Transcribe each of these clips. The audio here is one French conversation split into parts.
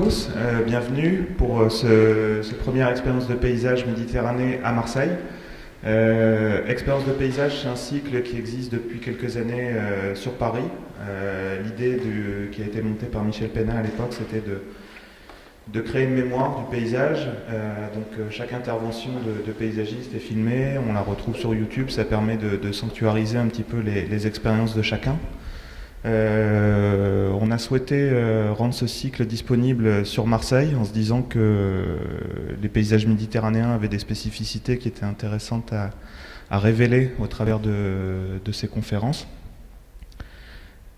tous, bienvenue pour cette première expérience de paysage méditerranéen à Marseille. Expérience de paysage, c'est un cycle qui existe depuis quelques années sur Paris. L'idée qui a été montée par Michel Pénat à l'époque, c'était de créer une mémoire du paysage. Chaque intervention de paysagiste est filmée, on la retrouve sur YouTube, ça permet de sanctuariser un petit peu les expériences de chacun. On a souhaité rendre ce cycle disponible sur Marseille en se disant que les paysages méditerranéens avaient des spécificités qui étaient intéressantes à révéler au travers de ces conférences.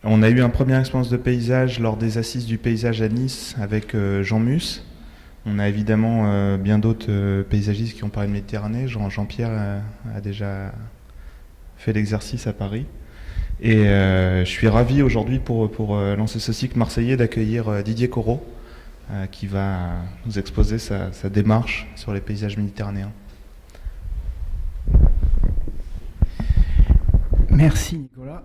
On a eu une première expérience de paysage lors des Assises du paysage à Nice avec Jean Mus. On a évidemment bien d'autres paysagistes qui ont parlé de Méditerranée. Jean-Pierre a déjà fait l'exercice à Paris. Et je suis ravi aujourd'hui pour lancer ce cycle marseillais d'accueillir Didier Corot qui va nous exposer sa démarche sur les paysages méditerranéens. Merci Nicolas.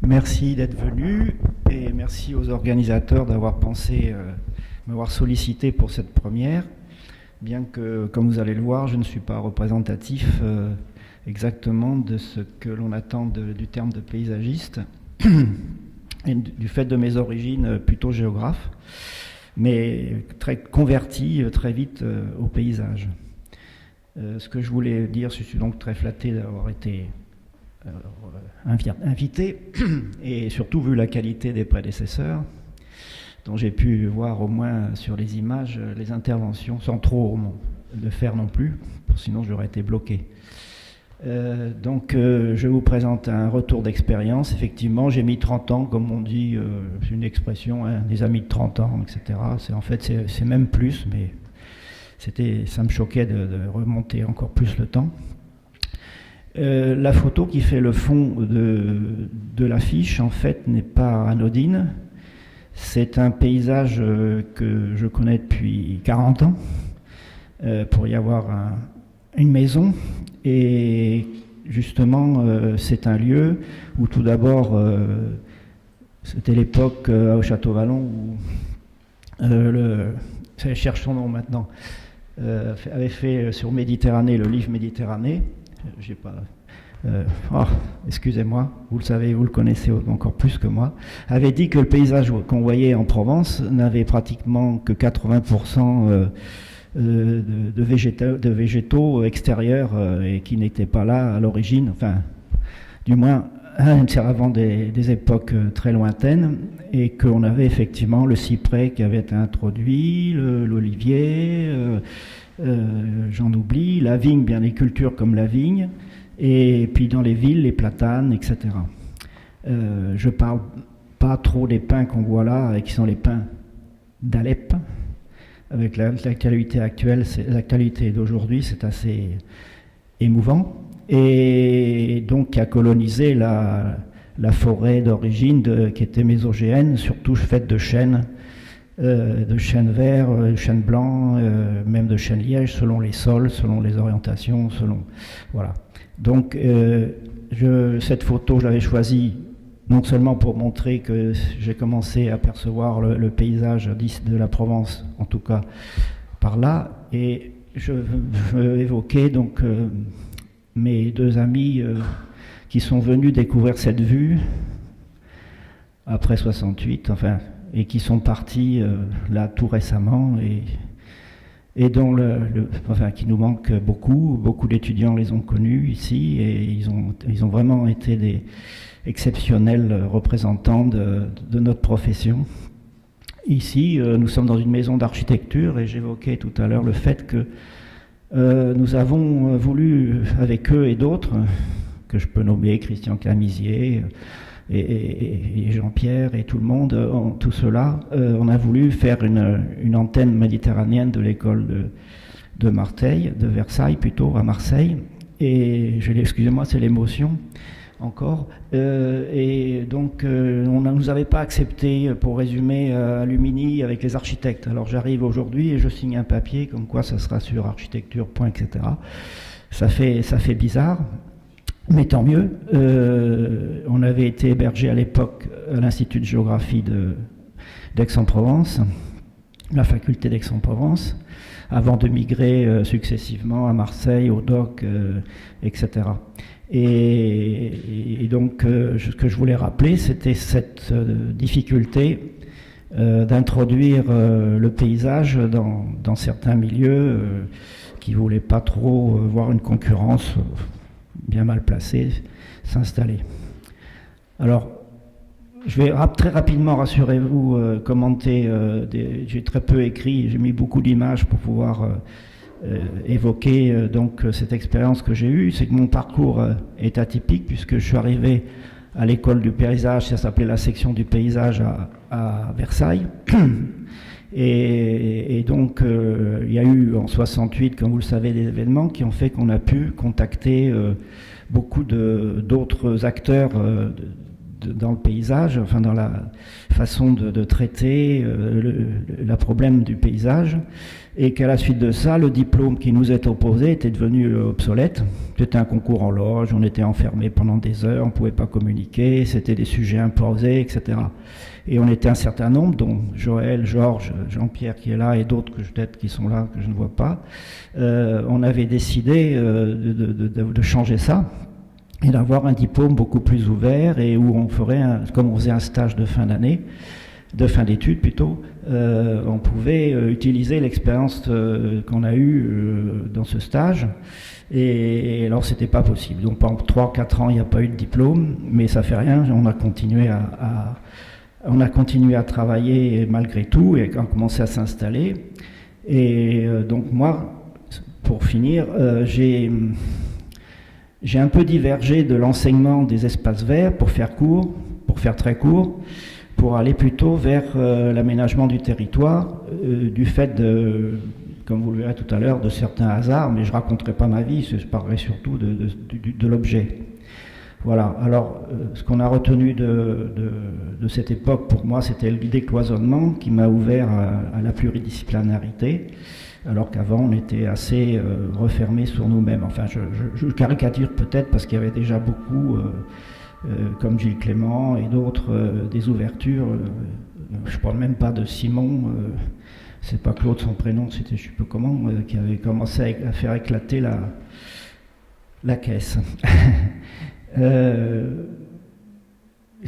Merci d'être venu et merci aux organisateurs d'avoir pensé m'avoir sollicité pour cette première, bien que, comme vous allez le voir, je ne suis pas représentatif exactement de ce que l'on attend du terme de paysagiste et du fait de mes origines plutôt géographe, mais très converti très vite au paysage. Ce que je voulais dire, je suis donc très flatté d'avoir été invité et surtout vu la qualité des prédécesseurs dont j'ai pu voir au moins sur les images les interventions sans trop le faire non plus, sinon j'aurais été bloqué. Je vous présente un retour d'expérience. Effectivement, j'ai mis 30 ans, comme on dit, c'est une expression, hein, des amis de 30 ans, etc. C'est même plus, mais ça me choquait de remonter encore plus le temps. La photo qui fait le fond de l'affiche, en fait, n'est pas anodine. C'est un paysage que je connais depuis 40 ans, pour y avoir une maison. Et justement, c'est un lieu où tout d'abord, c'était l'époque au Château Vallon où je cherche son nom maintenant, avait fait sur Méditerranée le livre Méditerranée. J'ai pas. Excusez-moi, vous le savez, vous le connaissez encore plus que moi, avait dit que le paysage qu'on voyait en Provence n'avait pratiquement que 80% de végétaux extérieurs et qui n'étaient pas là à l'origine, enfin, du moins avant des époques très lointaines, et qu'on avait effectivement le cyprès qui avait été introduit, l'olivier, j'en oublie, la vigne, bien les cultures comme la vigne, et puis dans les villes, les platanes, etc. Je parle pas trop des pins qu'on voit là, qui sont les pins d'Alep. Avec l'actualité actuelle, l'actualité d'aujourd'hui, c'est assez émouvant. Et donc, qui a colonisé la forêt d'origine qui était mésogéenne, surtout faite de chênes verts, de chênes blancs, même de chênes lièges, selon les sols, selon les orientations, voilà. Donc, cette photo, je l'avais choisie non seulement pour montrer que j'ai commencé à percevoir le paysage de la Provence, en tout cas par là, et je veux évoquer donc mes deux amis qui sont venus découvrir cette vue après 68, enfin, et qui sont partis là tout récemment, et dont qui nous manque beaucoup d'étudiants les ont connus ici, et ils ont vraiment été des exceptionnels représentants de notre profession. Ici, nous sommes dans une maison d'architecture, et j'évoquais tout à l'heure le fait que nous avons voulu, avec eux et d'autres, que je peux nommer Christian Camisier et Jean-Pierre et tout le monde, tout cela, on a voulu faire une antenne méditerranéenne de l'école de Marseille, de Versailles plutôt, à Marseille. Et excusez-moi, c'est l'émotion encore. Et donc, on ne nous avait pas accepté, pour résumer, à Lumini avec les architectes. Alors j'arrive aujourd'hui et je signe un papier comme quoi ça sera sur architecture, point, etc. Ça fait bizarre. Mais tant mieux, on avait été hébergé à l'époque à l'Institut de géographie d'Aix-en-Provence, la faculté d'Aix-en-Provence, avant de migrer successivement à Marseille, au DOC, etc. Et donc, ce que je voulais rappeler, c'était cette difficulté d'introduire le paysage dans certains milieux qui ne voulaient pas trop voir une concurrence bien mal placée s'installer. Alors, je vais très rapidement, rassurez-vous, commenter. J'ai très peu écrit, j'ai mis beaucoup d'images pour pouvoir évoquer donc cette expérience que j'ai eue. C'est que mon parcours est atypique puisque je suis arrivé à l'école du paysage, ça s'appelait la section du paysage à Versailles. Et donc, il y a eu en 68, comme vous le savez, des événements qui ont fait qu'on a pu contacter beaucoup d'autres acteurs dans le paysage, enfin dans la façon de traiter le problème du paysage, et qu'à la suite de ça, le diplôme qui nous est opposé était devenu obsolète. C'était un concours en loge, on était enfermés pendant des heures, on ne pouvait pas communiquer, c'était des sujets imposés, etc. Et on était un certain nombre, dont Joël, Georges, Jean-Pierre qui est là, et d'autres peut-être qui sont là, que je ne vois pas. On avait décidé de changer ça, et d'avoir un diplôme beaucoup plus ouvert, et où on ferait, comme on faisait un stage de fin d'année, de fin d'études plutôt, on pouvait utiliser l'expérience qu'on a eue dans ce stage. Et alors c'était pas possible. Donc pendant 3-4 ans, il n'y a pas eu de diplôme, mais ça fait rien, on a continué à travailler malgré tout, et on a commencé à s'installer. Et donc moi, pour finir, j'ai un peu divergé de l'enseignement des espaces verts pour faire très court, pour aller plutôt vers l'aménagement du territoire, du fait de, comme vous le verrez tout à l'heure, de certains hasards, mais je ne raconterai pas ma vie, je parlerai surtout de l'objet. Voilà, alors ce qu'on a retenu de cette époque, pour moi, c'était le décloisonnement qui m'a ouvert à la pluridisciplinarité, alors qu'avant on était assez refermé sur nous-mêmes. Enfin, je caricature peut-être parce qu'il y avait déjà beaucoup, comme Gilles Clément et d'autres, des ouvertures. Je ne parle même pas de Simon, c'est pas Claude son prénom, c'était je ne sais plus comment, qui avait commencé à faire éclater la caisse.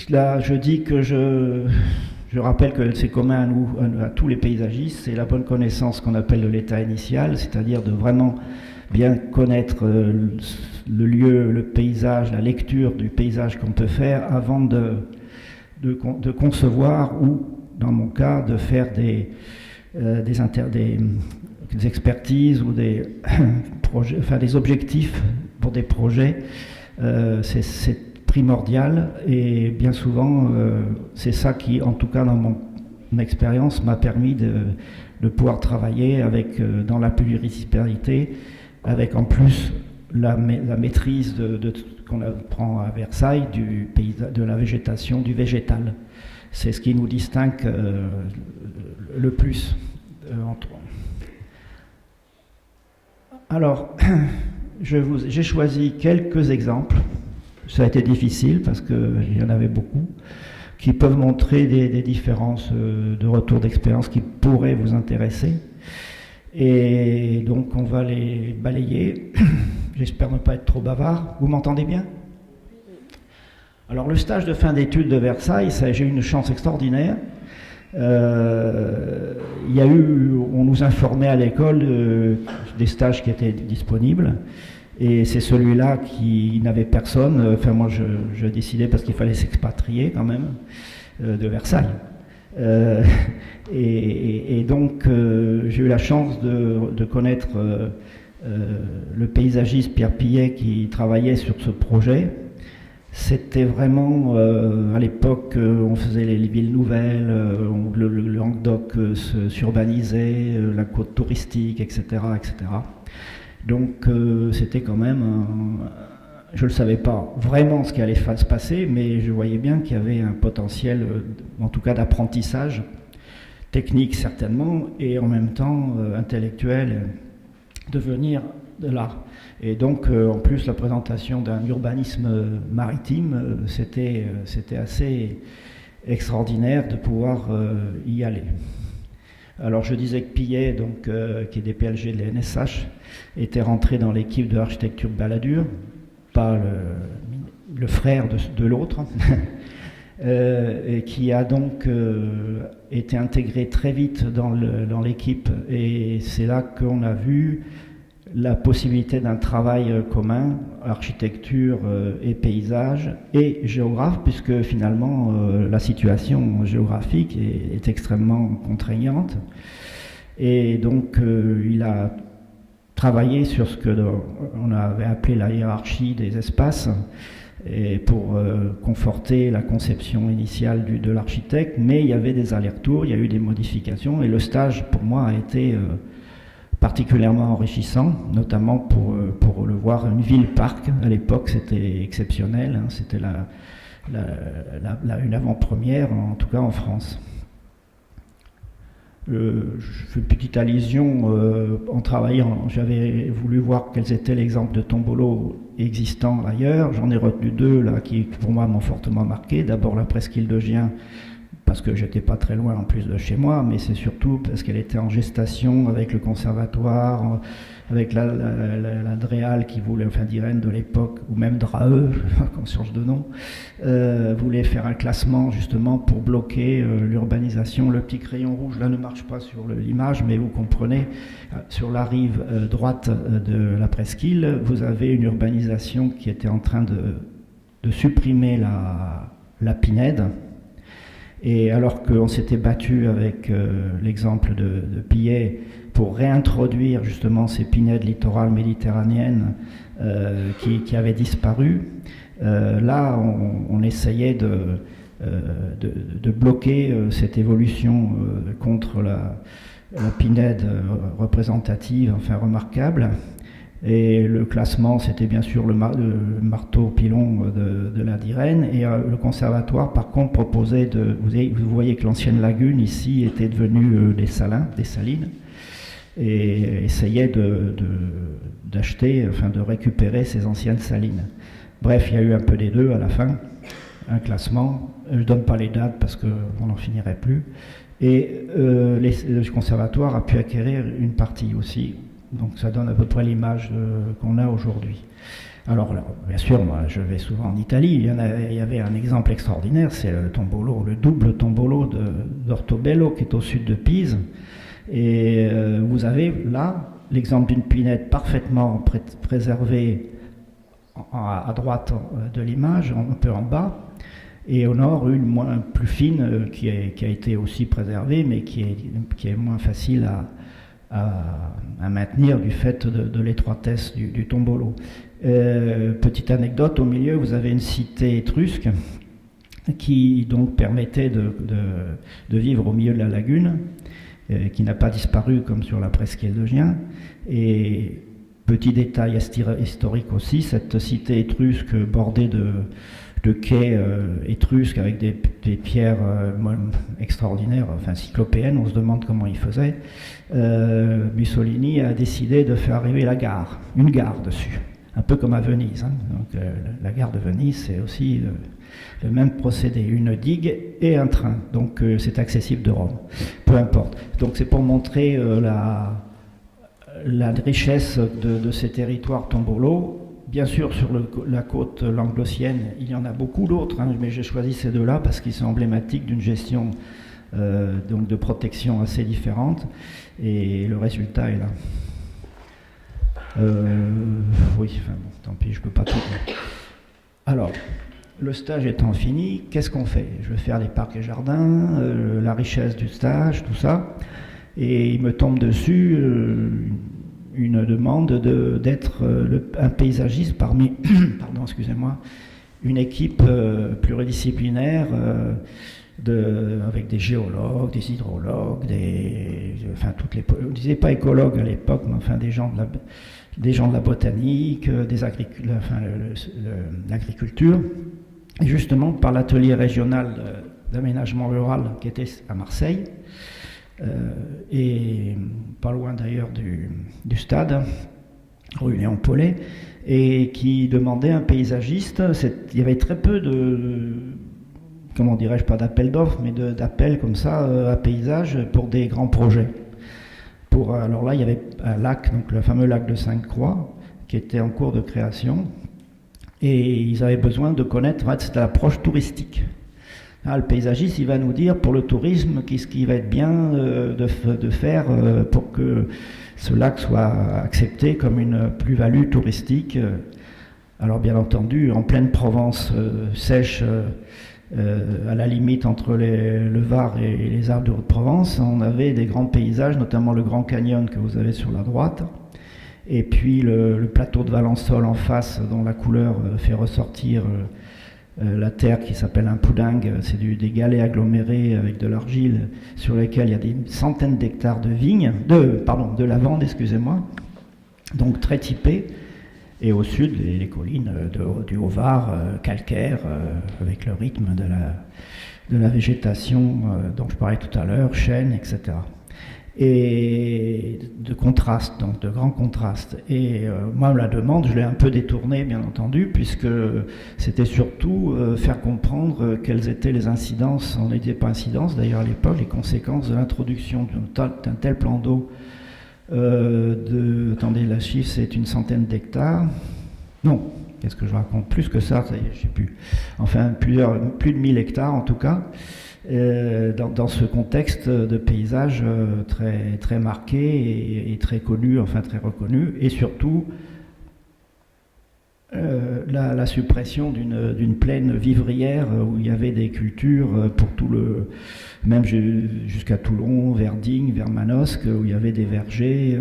Là, je dis que je rappelle que c'est commun à nous, à tous les paysagistes, c'est la bonne connaissance qu'on appelle de l'état initial, c'est-à-dire de vraiment bien connaître le lieu, le paysage, la lecture du paysage qu'on peut faire avant de concevoir ou, dans mon cas, de faire des expertises ou des projets, enfin des objectifs pour des projets. C'est primordial, et bien souvent c'est ça qui, en tout cas dans mon expérience, m'a permis de pouvoir travailler avec, dans la pluridisciplinarité, avec en plus la maîtrise de qu'on apprend à Versailles de la végétation, du végétal. C'est ce qui nous distingue le plus entre. Alors, j'ai choisi quelques exemples. Ça a été difficile parce qu'il y en avait beaucoup, qui peuvent montrer des différences de retour d'expérience qui pourraient vous intéresser. Et donc on va les balayer. J'espère ne pas être trop bavard. Vous m'entendez bien ? Alors le stage de fin d'études de Versailles, j'ai eu une chance extraordinaire. On nous informait à l'école des stages qui étaient disponibles. Et c'est celui-là qui n'avait personne. Enfin, moi, je décidais parce qu'il fallait s'expatrier quand même de Versailles. Et donc, j'ai eu la chance de connaître le paysagiste Pierre Pillet qui travaillait sur ce projet. C'était vraiment, à l'époque, on faisait les villes nouvelles, le Languedoc s'urbanisait, la côte touristique, etc., etc. Donc c'était quand même, je ne savais pas vraiment ce qui allait se passer, mais je voyais bien qu'il y avait un potentiel, en tout cas d'apprentissage, technique certainement, et en même temps intellectuel, de venir de là. Et donc en plus la présentation d'un urbanisme maritime, c'était assez extraordinaire de pouvoir y aller. Alors je disais que Pillet, donc, qui est des PLG de l'NSH, était rentré dans l'équipe de l'architecture Balladur, pas le frère de l'autre, et qui a donc été intégré très vite dans l'équipe. Et c'est là qu'on a vu la possibilité d'un travail commun, architecture et paysage et géographe, puisque finalement la situation géographique est extrêmement contraignante. Et donc il a travaillé sur ce qu'on avait appelé la hiérarchie des espaces, et pour conforter la conception initiale de l'architecte, mais il y avait des allers-retours, il y a eu des modifications, et le stage pour moi a été particulièrement enrichissant, notamment pour le voir une ville-parc. À l'époque, c'était exceptionnel, hein, c'était une avant-première, en tout cas en France. Je fais une petite allusion en travaillant. J'avais voulu voir quels étaient les exemples de tombolos existants ailleurs. J'en ai retenu deux là, qui pour moi m'ont fortement marqué. D'abord la presqu'île de Gien, parce que j'étais pas très loin en plus de chez moi, mais c'est surtout parce qu'elle était en gestation avec le conservatoire, avec la Dréal qui voulait, enfin d'Irène de l'époque, ou même Draheux, qu'on change de nom, voulait faire un classement justement pour bloquer l'urbanisation. Le petit crayon rouge là ne marche pas sur l'image, mais vous comprenez, sur la rive droite de la presqu'île, vous avez une urbanisation qui était en train de supprimer la Pinède. Et alors qu'on s'était battu avec l'exemple de Pillet pour réintroduire justement ces pinèdes littorales méditerranéennes qui avaient disparu, là on essayait de bloquer cette évolution contre la pinède représentative, enfin remarquable. Et le classement, c'était bien sûr le marteau-pilon de la Dirène. Et le conservatoire, par contre, proposait vous voyez que l'ancienne lagune ici était devenue des salines, et essayait d'acheter, enfin de récupérer ces anciennes salines. Bref, il y a eu un peu des deux à la fin, un classement. Je ne donne pas les dates parce qu'on n'en finirait plus. Et le conservatoire a pu acquérir une partie aussi. Donc ça donne à peu près l'image qu'on a aujourd'hui. Alors bien sûr, moi je vais souvent en Italie, il y avait un exemple extraordinaire, c'est le double tombolo d'Ortobello qui est au sud de Pise. Et vous avez là l'exemple d'une pinède parfaitement préservée à droite de l'image, un peu en bas, et au nord une plus fine qui a été aussi préservée, mais qui est moins facile à maintenir du fait de l'étroitesse du tombolo. Petite anecdote, au milieu vous avez une cité étrusque qui donc permettait de vivre au milieu de la lagune, qui n'a pas disparu comme sur la presqu'île de Gien. Et petit détail historique aussi, cette cité étrusque bordée de quais étrusques avec des pierres extraordinaires, enfin cyclopéennes, on se demande comment ils faisaient. Mussolini a décidé de faire arriver une gare dessus, un peu comme à Venise, hein. Donc, la gare de Venise, c'est aussi le même procédé, une digue et un train, donc c'est accessible de Rome, peu importe. Donc c'est pour montrer la richesse de ces territoires tombolos. Bien sûr, sur la côte languedocienne, il y en a beaucoup d'autres, hein, mais j'ai choisi ces deux-là parce qu'ils sont emblématiques d'une gestion donc de protection assez différente, et le résultat est là. Oui, enfin bon, tant pis, je peux pas tout dire. Alors, le stage étant fini, qu'est-ce qu'on fait? Je vais faire les parcs et jardins, la richesse du stage, tout ça, et il me tombe dessus une demande d'être un paysagiste parmi pardon, excusez-moi, une équipe pluridisciplinaire avec des géologues, des hydrologues, enfin on ne disait pas écologues à l'époque, mais enfin des gens de la botanique, l'agriculture, et justement par l'atelier régional d'aménagement rural qui était à Marseille, et pas loin d'ailleurs du stade, rue Léon Paulet, et qui demandait un paysagiste. Il y avait très peu comment dirais-je, pas d'appel d'offres, mais d'appel comme ça à paysage pour des grands projets. Alors là, il y avait un lac, donc le fameux lac de Sainte-Croix, qui était en cours de création, et ils avaient besoin de connaître, en fait, c'était l'approche touristique. Le paysagiste, il va nous dire pour le tourisme qu'est-ce qui va être bien de faire pour que ce lac soit accepté comme une plus-value touristique. Alors bien entendu, en pleine Provence sèche, à la limite entre le Var et les Alpes de Haute-Provence, on avait des grands paysages, notamment le Grand Canyon que vous avez sur la droite, et puis le plateau de Valensole en face, dont la couleur fait ressortir la terre qui s'appelle un pouding. C'est des galets agglomérés avec de l'argile sur lesquels il y a des centaines d'hectares de vignes, de lavande, excusez-moi, donc très typé. Et au sud, les collines du Haut-Var, calcaires, avec le rythme de la végétation dont je parlais tout à l'heure, chênes, etc. Et de contrastes, donc de grands contrastes. Et moi, la demande, je l'ai un peu détournée, bien entendu, puisque c'était surtout faire comprendre quelles étaient les incidences, on ne disait pas incidences d'ailleurs à l'époque, les conséquences de l'introduction d'un tel plan d'eau. Attendez, la chiffre, c'est une centaine d'hectares. Non, qu'est-ce que je raconte? Plus que ça, je ne sais plus. Enfin, plus de 1000 hectares en tout cas, dans ce contexte de paysage très, très marqué et très connu, enfin très reconnu, et surtout la suppression d'une plaine vivrière où il y avait des cultures pour même jusqu'à Toulon, Verding, vers Manosque, où il y avait des vergers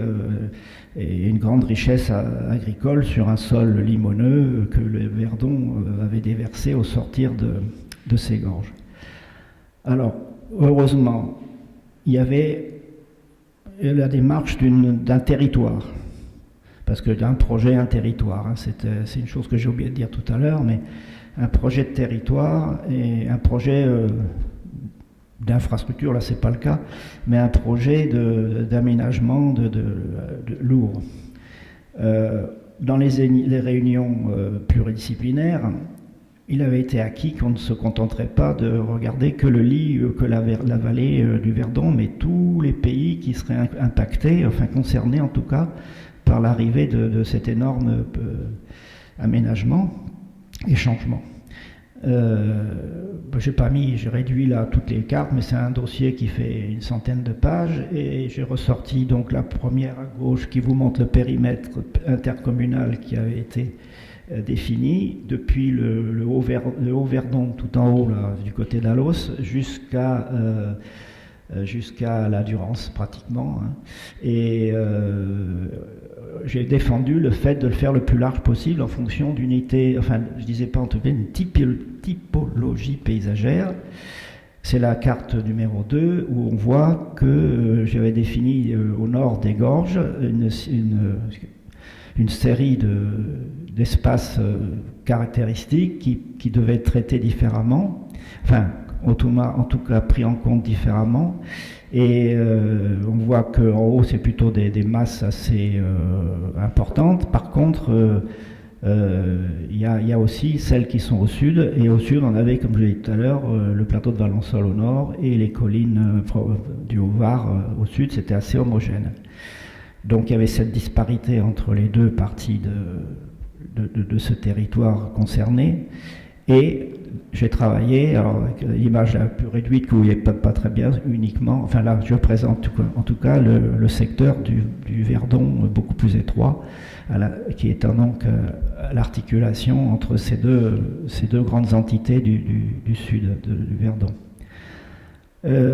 et une grande richesse agricole sur un sol limoneux que le Verdon avait déversé au sortir de ses gorges. Alors, heureusement, il y avait la démarche d'un territoire. Parce que d'un projet, un territoire, c'est une chose que j'ai oublié de dire tout à l'heure, mais un projet de territoire et un projet d'infrastructure, là c'est pas le cas, mais un projet d'aménagement lourd. Dans les réunions pluridisciplinaires, il avait été acquis qu'on ne se contenterait pas de regarder que le lit, que la vallée du Verdon, mais tous les pays qui seraient impactés, enfin concernés en tout cas, par l'arrivée de cet énorme aménagement et changement. J'ai réduit là toutes les cartes, mais c'est un dossier qui fait une centaine de pages, et j'ai ressorti donc la première à gauche qui vous montre le périmètre intercommunal qui avait été défini depuis le Haut-Verdon tout en haut là, du côté d'Alos jusqu'à la Durance pratiquement, hein. Et j'ai défendu le fait de le faire le plus large possible en fonction d'unités, enfin je disais pas en tout cas une typologie paysagère. C'est la carte numéro 2 où on voit que j'avais défini au nord des gorges une série d'espaces caractéristiques qui devaient être traités différemment, enfin en tout cas pris en compte différemment. Et on voit qu'en haut c'est plutôt des masses assez importantes. Par contre, il y a aussi celles qui sont au sud, et au sud on avait, comme je l'ai dit tout à l'heure, le plateau de Valensole au nord et les collines du Haut-Var au sud. C'était assez homogène. Donc il y avait cette disparité entre les deux parties de ce territoire concerné. Et j'ai travaillé, alors avec l'image la plus réduite que vous ne voyez pas très bien, uniquement, enfin là je présente en tout cas le secteur du Verdon beaucoup plus étroit, qui est donc l'articulation entre ces deux grandes entités du sud du Verdon.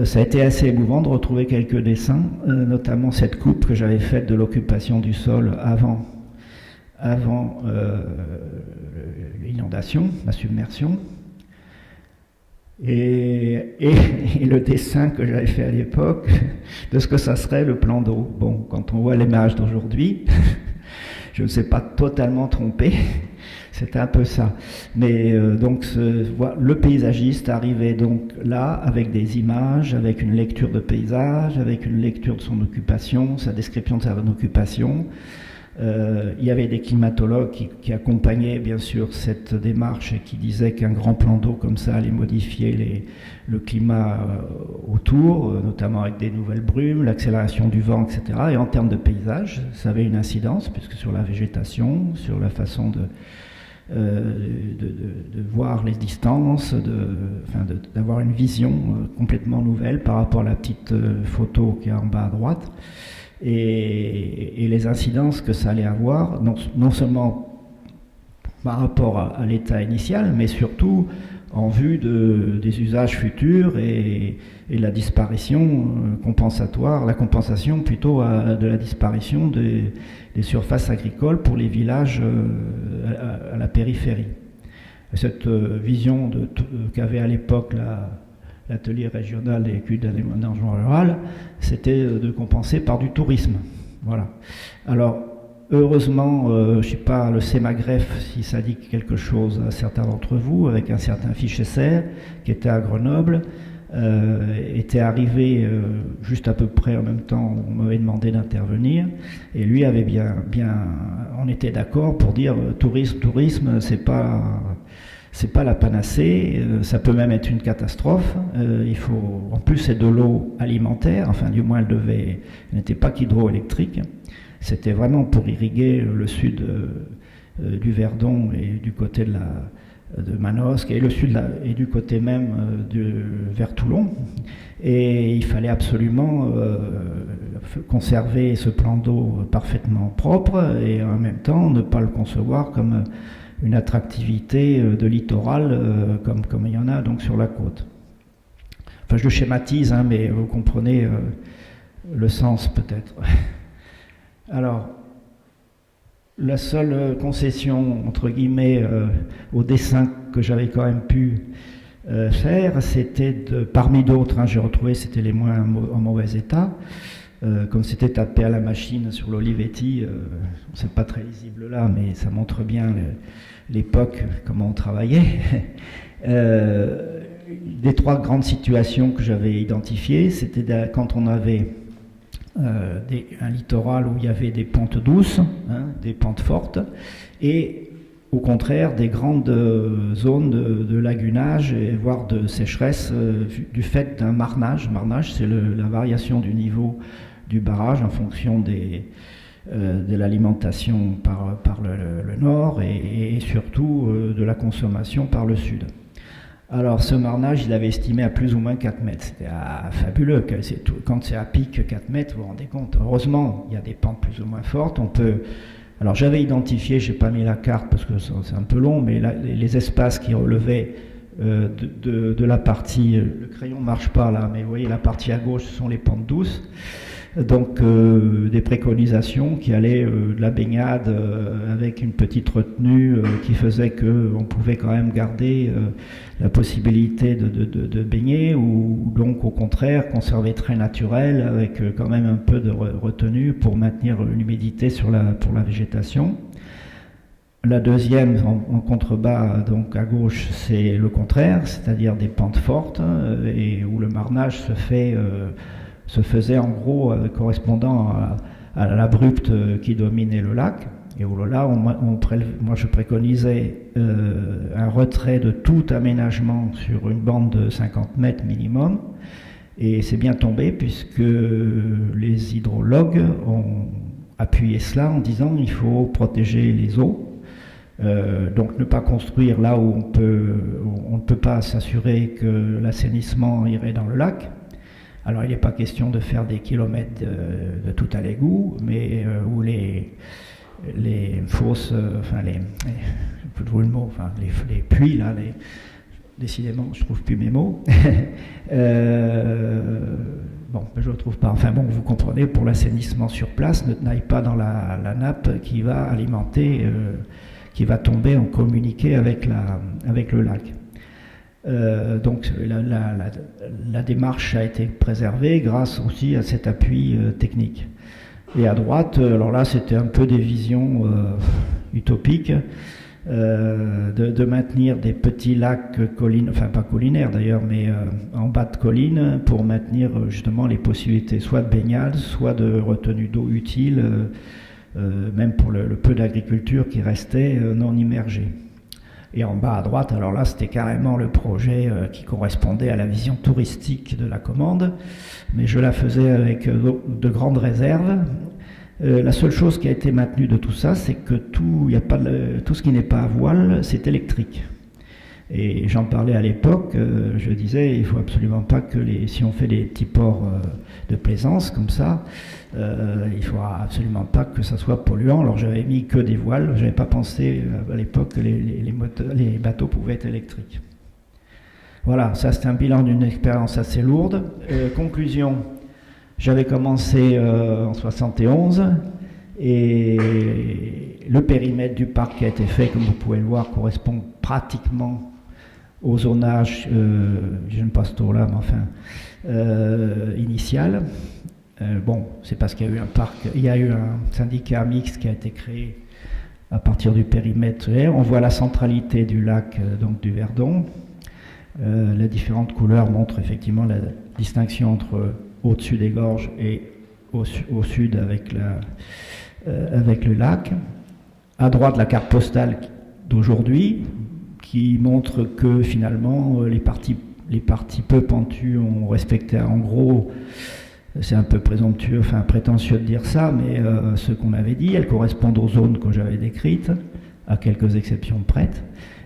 Ça a été assez émouvant de retrouver quelques dessins, notamment cette coupe que j'avais faite de l'occupation du sol avant l'inondation, la submersion, et le dessin que j'avais fait à l'époque de ce que ça serait le plan d'eau. Bon, quand on voit l'image d'aujourd'hui, je ne sais pas totalement trompé, c'était un peu ça. Mais donc le paysagiste arrivait donc là avec des images, avec une lecture de paysage, avec une lecture de son occupation, sa description de sa occupation, Il y avait des climatologues qui accompagnaient bien sûr cette démarche et qui disaient qu'un grand plan d'eau comme ça allait modifier le climat autour, notamment avec des nouvelles brumes, l'accélération du vent, etc. Et en termes de paysage, ça avait une incidence, puisque sur la végétation, sur la façon de voir les distances, d'avoir une vision complètement nouvelle par rapport à la petite photo qui est en bas à droite. Et les incidences que ça allait avoir, non seulement par rapport à l'état initial, mais surtout en vue des usages futurs et la disparition compensatoire, la compensation plutôt de la disparition des surfaces agricoles pour les villages à la périphérie. Cette vision qu'avait à l'époque l'atelier régional des études d'aménagement rural, c'était de compenser par du tourisme. Voilà. Alors, heureusement, je ne sais pas, le CEMAGREF, si ça dit quelque chose à certains d'entre vous, avec un certain Fichesser, qui était à Grenoble, était arrivé juste à peu près en même temps où on m'avait demandé d'intervenir, et lui avait bien on était d'accord pour dire tourisme, c'est pas la panacée, ça peut même être une catastrophe. En plus c'est de l'eau alimentaire, enfin du moins elle n'était pas qu'hydroélectrique. C'était vraiment pour irriguer le sud du Verdon et du côté de Manosque et le sud et du côté même vers Toulon. Et il fallait absolument conserver ce plan d'eau parfaitement propre et en même temps ne pas le concevoir comme une attractivité de littoral comme il y en a donc sur la côte. Enfin, je le schématise, hein, mais vous comprenez le sens peut-être. Alors, la seule concession, entre guillemets, au dessin que j'avais quand même pu faire, c'était parmi d'autres, hein, j'ai retrouvé, c'était les moins en mauvais état, comme c'était tapé à la machine sur l'Olivetti, c'est pas très lisible là, mais ça montre bien l'époque, comment on travaillait. Les trois grandes situations que j'avais identifiées, c'était quand on avait un littoral où il y avait des pentes douces, hein, des pentes fortes, et au contraire des grandes zones de lagunage, et voire de sécheresse du fait d'un marnage. Marnage, c'est la variation du niveau du barrage en fonction de l'alimentation par le nord et surtout de la consommation par le sud. Alors ce marnage, il avait estimé à plus ou moins 4 mètres. C'était fabuleux. Quand c'est à pic 4 mètres, vous vous rendez compte. Heureusement, il y a des pentes plus ou moins fortes. Alors j'avais identifié, je n'ai pas mis la carte parce que c'est un peu long, mais les espaces qui relevaient de la partie, le crayon ne marche pas là, mais vous voyez la partie à gauche, ce sont les pentes douces. Donc des préconisations qui allaient de la baignade avec une petite retenue qui faisait qu'on pouvait quand même garder la possibilité de baigner ou donc au contraire conserver très naturel avec quand même un peu de retenue pour maintenir l'humidité pour la végétation. La deuxième en contrebas, donc à gauche, c'est le contraire, c'est-à-dire des pentes fortes et où le marnage se faisait en gros correspondant à l'abrupte qui dominait le lac. Et où là, moi je préconisais un retrait de tout aménagement sur une bande de 50 mètres minimum. Et c'est bien tombé puisque les hydrologues ont appuyé cela en disant il faut protéger les eaux. Donc ne pas construire là où on ne peut pas s'assurer que l'assainissement irait dans le lac. Alors il n'est pas question de faire des kilomètres de tout à l'égout, mais où les fosses, les puits là, décidément je trouve plus mes mots. Bon, je ne trouve pas. Enfin bon, vous comprenez, pour l'assainissement sur place, n'aille pas dans la nappe qui va alimenter, qui va tomber en communiqué avec le lac. Donc la démarche a été préservée grâce aussi à cet appui technique. Et à droite, alors là c'était un peu des visions utopiques de maintenir des petits lacs enfin pas collinaires d'ailleurs, mais en bas de colline pour maintenir justement les possibilités soit de baignade, soit de retenue d'eau utile même pour le peu d'agriculture qui restait non immergée. Et en bas à droite, alors là, c'était carrément le projet qui correspondait à la vision touristique de la commande, mais je la faisais avec de grandes réserves. La seule chose qui a été maintenue de tout ça, c'est que tout ce qui n'est pas à voile, c'est électrique. Et j'en parlais à l'époque, je disais, il faut absolument pas que si on fait des petits ports de plaisance comme ça, il faudra absolument pas que ça soit polluant. Alors j'avais mis que des voiles, j'avais pas pensé à l'époque que les bateaux pouvaient être électriques. Voilà, ça c'est un bilan d'une expérience assez lourde. Conclusion, j'avais commencé en 71 et le périmètre du parc qui a été fait, comme vous pouvez le voir, correspond pratiquement au zonage, je n'aime pas ce tour-là, mais enfin, initial. Bon, c'est parce qu'il y a eu un parc, il y a eu un syndicat mixte qui a été créé à partir du périmètre. On voit la centralité du lac, donc du Verdon. Les différentes couleurs montrent effectivement la distinction entre au-dessus des gorges et au sud avec le lac. À droite, la carte postale d'aujourd'hui, qui montre que finalement les parties peu pentues ont respecté, en gros, c'est un peu présomptueux, enfin prétentieux de dire ça, mais ce qu'on avait dit, elles correspondent aux zones que j'avais décrites, à quelques exceptions près,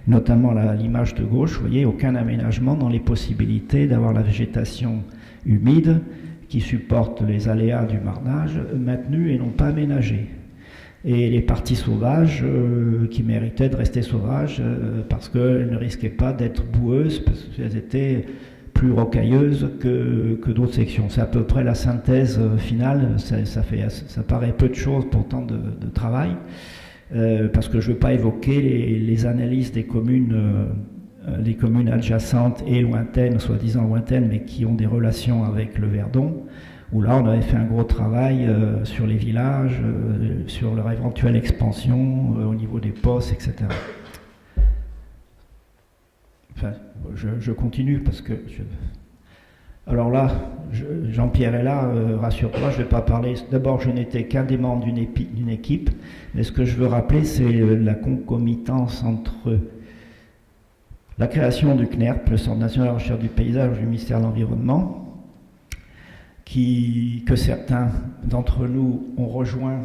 notamment l'image de gauche, vous voyez, aucun aménagement dans les possibilités d'avoir la végétation humide qui supporte les aléas du marnage maintenue et non pas aménagée. Et les parties sauvages qui méritaient de rester sauvages parce qu'elles ne risquaient pas d'être boueuses, parce qu'elles étaient plus rocailleuses que d'autres sections. C'est à peu près la synthèse finale, ça paraît peu de choses pour tant de travail, parce que je ne veux pas évoquer les analyses des communes adjacentes et lointaines, soi-disant lointaines, mais qui ont des relations avec le Verdon, où là on avait fait un gros travail sur les villages, sur leur éventuelle expansion au niveau des postes, etc. Enfin, je continue parce que... Alors là, Jean-Pierre est là, rassure-toi, je ne vais pas parler... D'abord, je n'étais qu'un des membres d'une équipe, mais ce que je veux rappeler, c'est la concomitance entre la création du CNERP, le Centre national de recherche du paysage du ministère de l'Environnement, que certains d'entre nous ont rejoint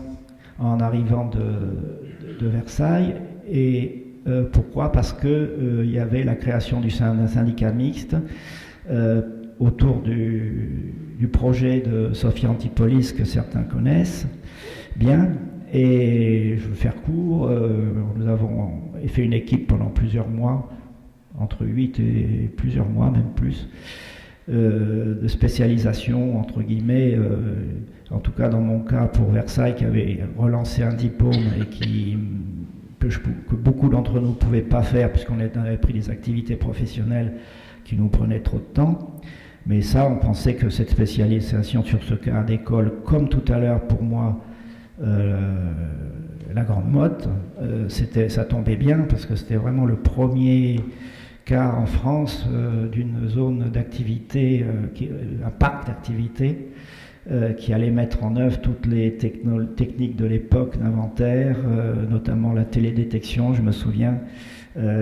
en arrivant de Versailles. Et pourquoi ? Parce qu'il y avait la création d'un syndicat mixte autour du projet de Sophia Antipolis que certains connaissent bien. Et je veux faire court, nous avons fait une équipe pendant plusieurs mois, entre 8 et plusieurs mois, même plus, de spécialisation, entre guillemets, en tout cas dans mon cas pour Versailles, qui avait relancé un diplôme et que beaucoup d'entre nous ne pouvaient pas faire puisqu'on avait pris des activités professionnelles qui nous prenaient trop de temps. Mais ça, on pensait que cette spécialisation sur ce cas d'école, comme tout à l'heure pour moi, la Grande Motte, ça tombait bien parce que c'était vraiment le premier cas en France d'une zone d'activité, un parc d'activité qui allait mettre en œuvre toutes les techniques de l'époque d'inventaire, notamment la télédétection, je me souviens,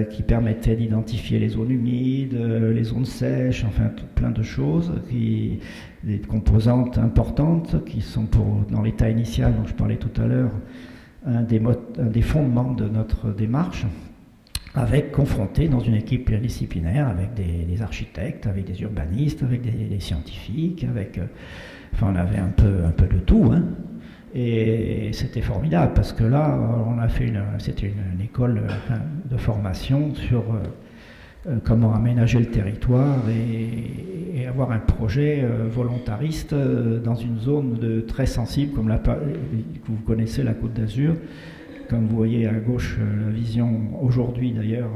qui permettait d'identifier les zones humides, les zones sèches, enfin plein de choses, des composantes importantes qui sont dans l'état initial dont je parlais tout à l'heure, un des fondements de notre démarche, confronté dans une équipe pluridisciplinaire avec des architectes, avec des urbanistes, avec des scientifiques, on avait un peu de tout, hein. Et c'était formidable parce que là, c'était une école de formation sur comment aménager le territoire et avoir un projet volontariste dans une zone très sensible comme vous connaissez, la Côte d'Azur. Comme vous voyez à gauche, la vision aujourd'hui d'ailleurs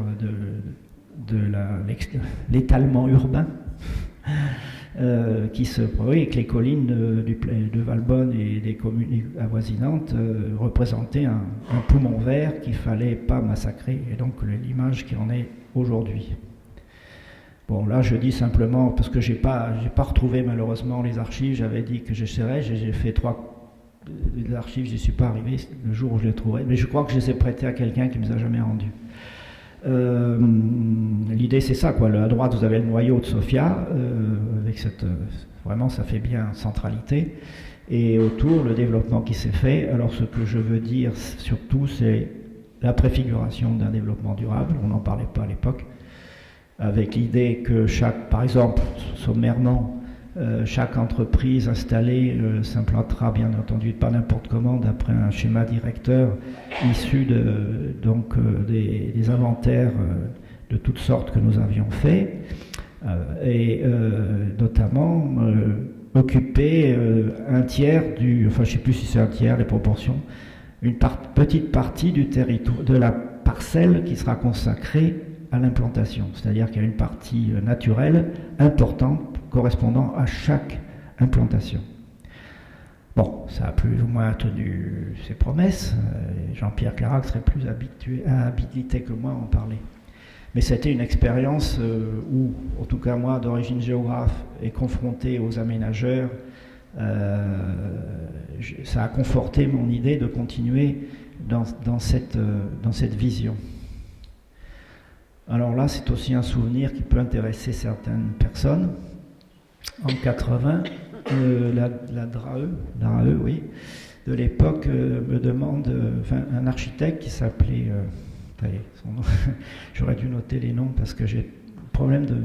de l'étalement urbain qui se produit avec les collines de Valbonne et des communes avoisinantes représentaient un poumon vert qu'il ne fallait pas massacrer, et donc l'image qui en est aujourd'hui. Bon, là je dis simplement, parce que j'ai pas retrouvé malheureusement les archives, j'avais dit que j'essaierais, j'ai fait des archives, je n'y suis pas arrivé le jour où je les trouverai, mais je crois que je les ai prêtés à quelqu'un qui ne me les a jamais rendus. L'idée c'est ça, quoi. À droite vous avez le noyau de Sofia, avec cette, vraiment ça fait bien centralité, et autour le développement qui s'est fait. Alors ce que je veux dire surtout c'est la préfiguration d'un développement durable, on n'en parlait pas à l'époque, avec l'idée que par exemple sommairement, chaque entreprise installée s'implantera bien entendu pas n'importe comment d'après un schéma directeur issu des inventaires de toutes sortes que nous avions fait, et notamment occuper un tiers enfin je ne sais plus si c'est un tiers, les proportions, une petite partie du territoire, de la parcelle qui sera consacrée à l'implantation, c'est-à-dire qu'il y a une partie naturelle importante correspondant à chaque implantation. Bon, ça a plus ou moins tenu ses promesses. Jean-Pierre Clarac serait plus habilité que moi à en parler. Mais c'était une expérience où, en tout cas moi, d'origine géographe et confronté aux aménageurs, ça a conforté mon idée de continuer dans cette vision. Alors là, c'est aussi un souvenir qui peut intéresser certaines personnes. En 80, la DRAE, oui, de l'époque me demande, un architecte qui s'appelait, son nom, j'aurais dû noter les noms parce que j'ai problème de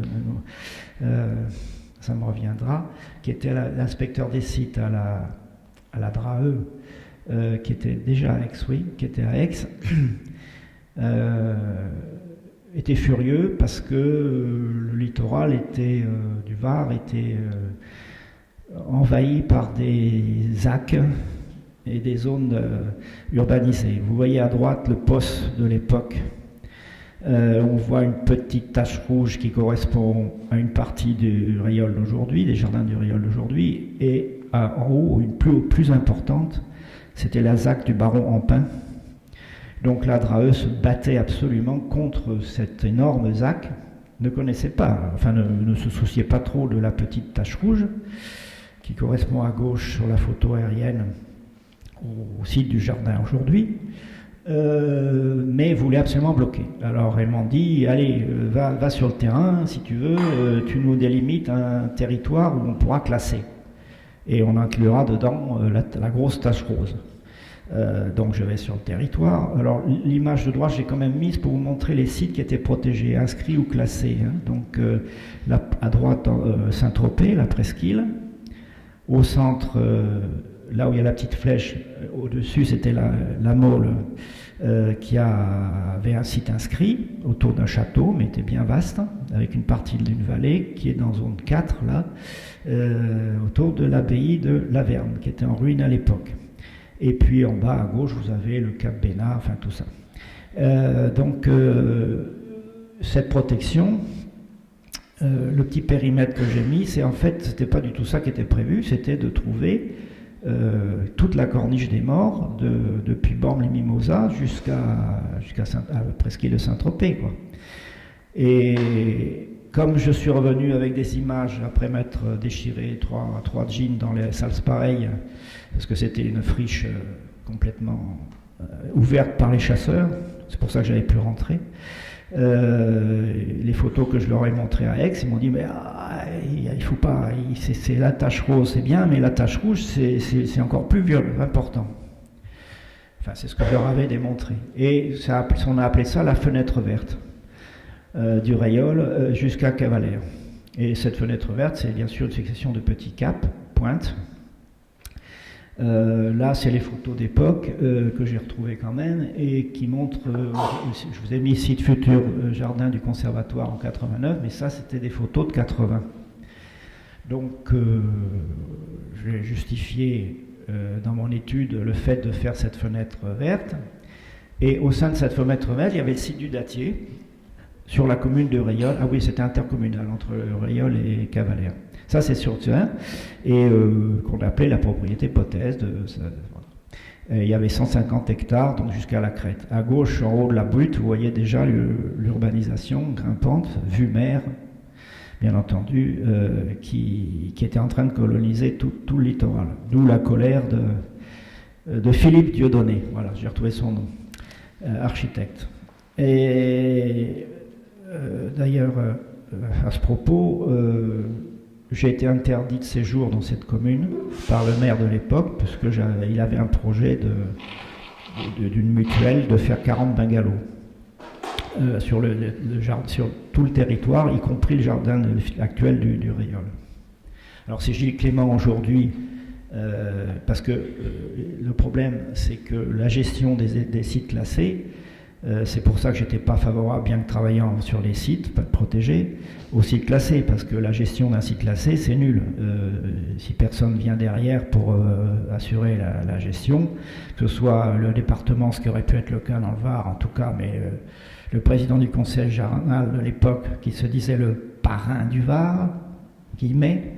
ça me reviendra, qui était l'inspecteur des sites à la DRAE, qui était déjà à Aix, oui, qui était à Aix, était furieux parce que le littoral du Var était envahi par des ZAC et des zones urbanisées. Vous voyez à droite le poste de l'époque. On voit une petite tache rouge qui correspond à une partie du Rayol d'aujourd'hui, des jardins du Rayol d'aujourd'hui, et en haut, une plus importante, c'était la ZAC du baron Ampin. Donc la DRAE se battait absolument contre cette énorme ZAC, ne connaissait pas, enfin ne se souciait pas trop de la petite tache rouge, qui correspond à gauche sur la photo aérienne au site du jardin aujourd'hui, mais voulait absolument bloquer. Alors elles m'ont dit, allez, va sur le terrain, si tu veux, tu nous délimites un territoire où on pourra classer. Et on inclura dedans la grosse tache rose. Donc je vais sur le territoire. Alors l'image de droite, j'ai quand même mise pour vous montrer les sites qui étaient protégés, inscrits ou classés. Hein. Donc à droite, Saint-Tropez, la presqu'île. Au centre, là où il y a la petite flèche, au-dessus, c'était la Mole qui avait un site inscrit autour d'un château, mais était bien vaste, avec une partie d'une vallée qui est dans zone 4, là, autour de l'abbaye de Laverne, qui était en ruine à l'époque. Et puis en bas à gauche, vous avez le Cap Bénard, enfin tout ça. Donc cette protection, le petit périmètre que j'ai mis, c'est en fait, c'était pas du tout ça qui était prévu, c'était de trouver toute la corniche des morts, depuis Bormes-les-Mimosas jusqu'à presqu'île de Saint-Tropez, quoi. Et comme je suis revenu avec des images après m'être déchiré trois jeans dans les salles pareilles, parce que c'était une friche complètement ouverte par les chasseurs, c'est pour ça que j'avais pu rentrer. Les photos que je leur ai montrées à Aix, ils m'ont dit mais il faut pas, c'est la tache rose, c'est bien, mais la tache rouge c'est encore plus important. Enfin, c'est ce que je leur avais démontré. Et on a appelé ça la fenêtre verte du Rayol jusqu'à Cavalère. Et cette fenêtre verte, c'est bien sûr une succession de petits caps, pointes. Là, c'est les photos d'époque que j'ai retrouvées quand même et qui montrent, je vous ai mis site futur jardin du conservatoire en 89, mais ça, c'était des photos de 80. Donc, je vais justifier dans mon étude le fait de faire cette fenêtre verte. Et au sein de cette fenêtre verte, il y avait le site du Dattier sur la commune de Rayol. Ah oui, c'était intercommunal entre Rayol et Cavalère. Ça, c'est sur ça, et qu'on appelait la propriété hypothèse. Il y avait 150 hectares, donc jusqu'à la crête. À gauche, en haut de la butte, vous voyez déjà l'urbanisation grimpante, vue mer, bien entendu, qui était en train de coloniser tout le littoral. D'où la colère de Philippe Dieudonné. Voilà, j'ai retrouvé son nom, architecte. Et d'ailleurs, à ce propos, j'ai été interdit de séjour dans cette commune par le maire de l'époque, parce qu'il avait un projet d'une mutuelle de faire 40 bungalows sur tout le territoire, y compris le jardin actuel du Rayol. Alors c'est Gilles Clément aujourd'hui, parce que le problème c'est que la gestion des sites classés, c'est pour ça que j'étais pas favorable, bien que travaillant sur les sites protégés, aux sites classés, parce que la gestion d'un site classé c'est nul. Si personne vient derrière pour assurer la gestion, que ce soit le département, ce qui aurait pu être le cas dans le Var en tout cas, mais le président du conseil général de l'époque, qui se disait le parrain du Var, guillemets,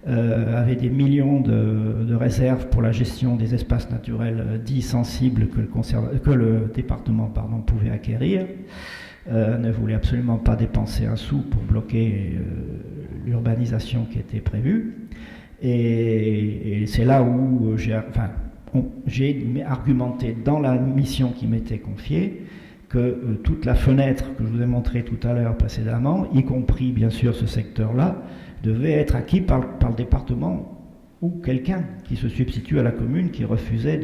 avait des millions de réserves pour la gestion des espaces naturels dits sensibles que le département pouvait acquérir, ne voulait absolument pas dépenser un sou pour bloquer l'urbanisation qui était prévue. Et c'est là où j'ai argumenté dans la mission qui m'était confiée que toute la fenêtre que je vous ai montrée tout à l'heure précédemment, y compris bien sûr ce secteur-là, devait être acquis par le département ou quelqu'un qui se substitue à la commune qui refusait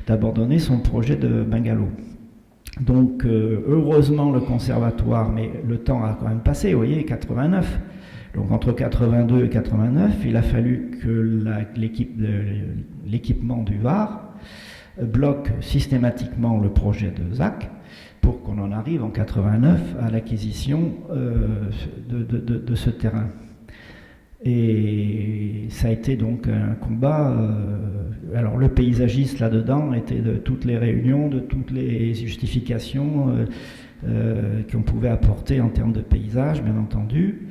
d'abandonner son projet de bungalow. Donc heureusement le conservatoire, mais le temps a quand même passé, vous voyez, 89. Donc entre 82 et 89, il a fallu que l'équipement du Var bloque systématiquement le projet de ZAC pour qu'on en arrive en 89 à l'acquisition de ce terrain. Et ça a été donc un combat. Alors le paysagiste là-dedans était de toutes les réunions, de toutes les justifications qu'on pouvait apporter en termes de paysage, bien entendu,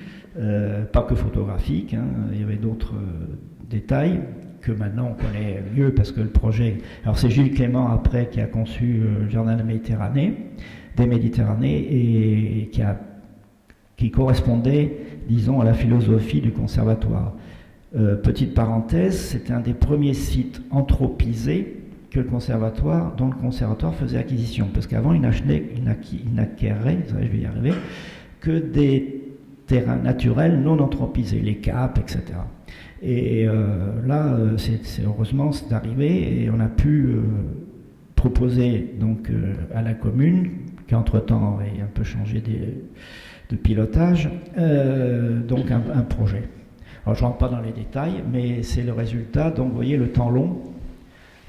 pas que photographique, hein, il y avait d'autres détails que maintenant on connaît mieux parce que le projet... Alors c'est Gilles Clément après qui a conçu le Jardin des Méditerranées et qui correspondait, disons, à la philosophie du conservatoire. Petite parenthèse, c'était un des premiers sites anthropisés dont le conservatoire faisait acquisition, parce qu'avant il n'acquérait, je vais y arriver, que des terrains naturels non anthropisés, les caps, etc. Et là, heureusement, c'est arrivé et on a pu proposer donc à la commune, qui entre-temps avait un peu changé de pilotage, donc un projet. Alors je ne rentre pas dans les détails, mais c'est le résultat. Donc vous voyez le temps long,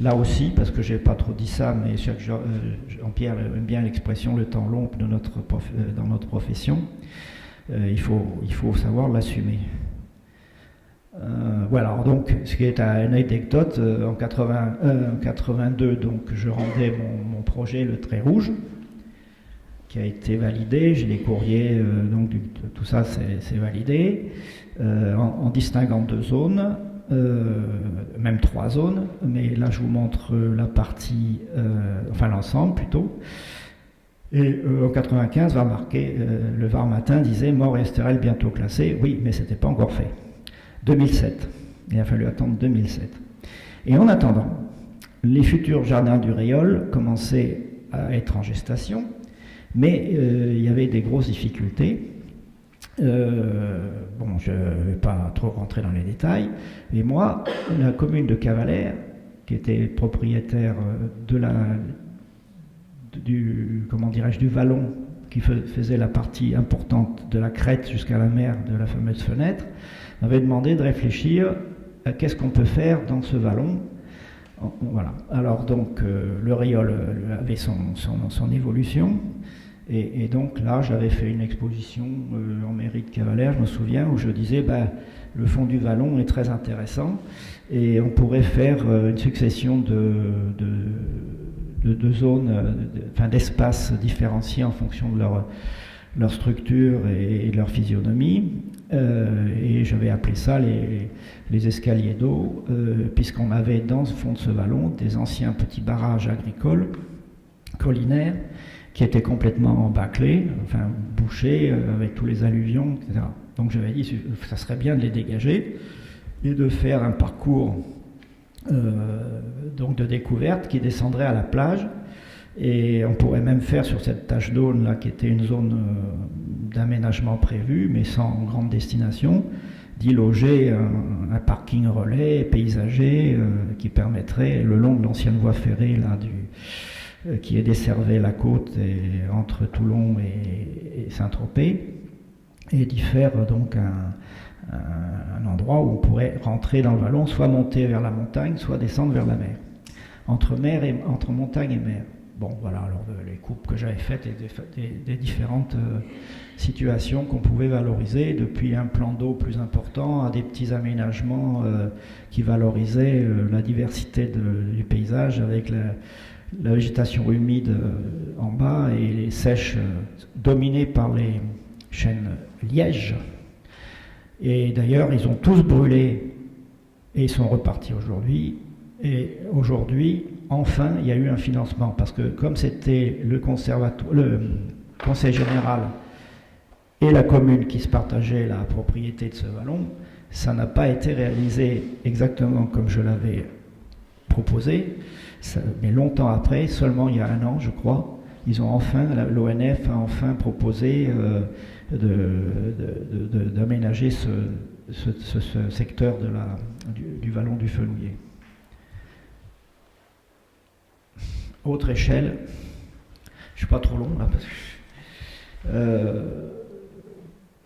là aussi, parce que je n'ai pas trop dit ça, mais Jean-Pierre aime bien l'expression le temps long dans notre profession. Il faut savoir l'assumer. Voilà, donc ce qui est une anecdote, en 82, donc je rendais mon projet le Trait Rouge, qui a été validé, j'ai les courriers, donc tout ça c'est validé, en distinguant 2 zones, même 3 zones, mais là je vous montre la partie, enfin l'ensemble plutôt. Et en 95, le Var Matin disait Mort et Estérel bientôt classés. Oui, mais c'était pas encore fait. 2007. Il a fallu attendre 2007. Et en attendant, les futurs jardins du Rayol commençaient à être en gestation, mais il y avait des grosses difficultés. Je ne vais pas trop rentrer dans les détails, mais moi, la commune de Cavalère, qui était propriétaire du vallon qui faisait la partie importante de la crête jusqu'à la mer de la fameuse fenêtre, m'avait demandé de réfléchir à qu'est-ce qu'on peut faire dans ce vallon. Voilà. Alors donc le Rayol avait son évolution et donc là j'avais fait une exposition en mairie de Cavalère, je me souviens, où je disais le fond du vallon est très intéressant et on pourrait faire une succession de zones, d'espaces différenciés en fonction de leur structure et de leur physionomie. Et j'avais appelé ça les escaliers d'eau, puisqu'on avait dans le fond de ce vallon des anciens petits barrages agricoles, collinaires, qui étaient complètement bâclés, bouchés, avec tous les alluvions, etc. Donc j'avais dit, ça serait bien de les dégager et de faire un parcours donc de découverte qui descendrait à la plage. Et on pourrait même faire sur cette tache d'aune là, qui était une zone d'aménagement prévue, mais sans grande destination, d'y loger un parking relais paysager qui permettrait, le long de l'ancienne voie ferrée là, qui desservait la côte entre Toulon et Saint-Tropez, et d'y faire donc un endroit où on pourrait rentrer dans le vallon, soit monter vers la montagne, soit descendre vers la mer, entre montagne et mer. Bon, voilà, alors les coupes que j'avais faites et des différentes situations qu'on pouvait valoriser, depuis un plan d'eau plus important à des petits aménagements qui valorisaient la diversité du paysage avec la végétation humide en bas et les sèches dominées par les chênes lièges. Et d'ailleurs, ils ont tous brûlé et ils sont repartis aujourd'hui. Et aujourd'hui, enfin, il y a eu un financement parce que comme c'était le conseil général et la commune qui se partageaient la propriété de ce vallon, ça n'a pas été réalisé exactement comme je l'avais proposé, mais longtemps après, seulement il y a 1 an, je crois, l'ONF a enfin proposé d'aménager ce secteur du vallon du Fenouiller. Autre échelle, je ne suis pas trop long là, parce que,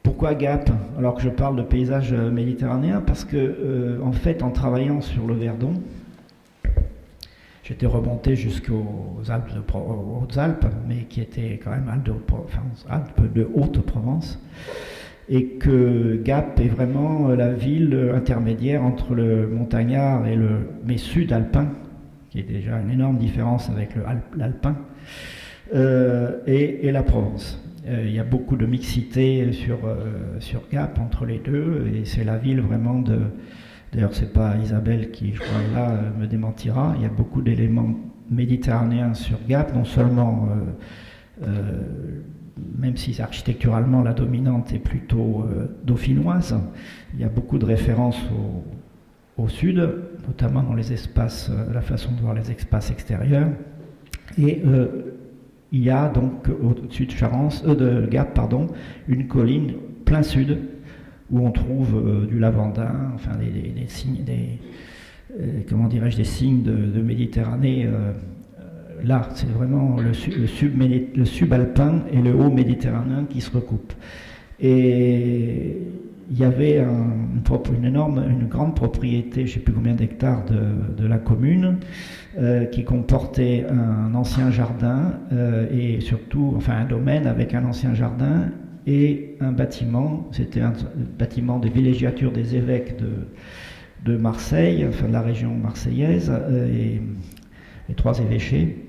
pourquoi Gap alors que je parle de paysage méditerranéen? Parce que, en fait, en travaillant sur le Verdon, j'étais remonté jusqu'aux Hautes-Alpes, mais qui étaient quand même Alpes de Haute-Provence, et que Gap est vraiment la ville intermédiaire entre le montagnard mais sud-alpin, qui est déjà une énorme différence avec l'alpin, et la Provence. Il y a beaucoup de mixité sur Gap entre les deux, et c'est la ville vraiment de... D'ailleurs, c'est pas Isabelle qui, je crois, là, me démentira. Il y a beaucoup d'éléments méditerranéens sur Gap, non seulement, même si architecturalement la dominante est plutôt dauphinoise, il y a beaucoup de références au sud, notamment dans les espaces, la façon de voir les espaces extérieurs. Et il y a donc au-dessus de Gap, une colline plein sud où on trouve du lavandin, enfin des signes, des signes de Méditerranée. Là, c'est vraiment le subalpin et le haut méditerranéen qui se recoupent. Et il y avait une grande propriété, je ne sais plus combien d'hectares de la commune, qui comportait un ancien jardin et surtout, un domaine avec un ancien jardin et un bâtiment. C'était un bâtiment des villégiatures des évêques de Marseille, de la région marseillaise, et les 3 évêchés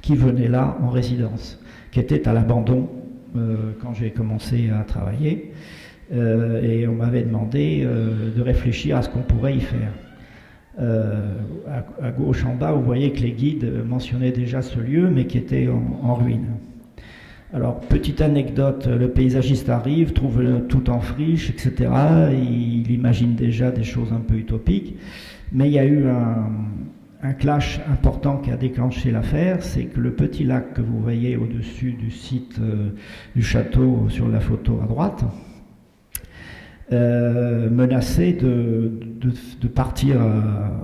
qui venaient là en résidence, qui était à l'abandon quand j'ai commencé à travailler. Et on m'avait demandé de réfléchir à ce qu'on pourrait y faire. À gauche en bas, vous voyez que les guides mentionnaient déjà ce lieu, mais qui était en ruine. Alors, petite anecdote, le paysagiste arrive, trouve tout en friche, etc. Il imagine déjà des choses un peu utopiques, mais il y a eu un clash important qui a déclenché l'affaire, c'est que le petit lac que vous voyez au-dessus du site du château sur la photo à droite, menacé de partir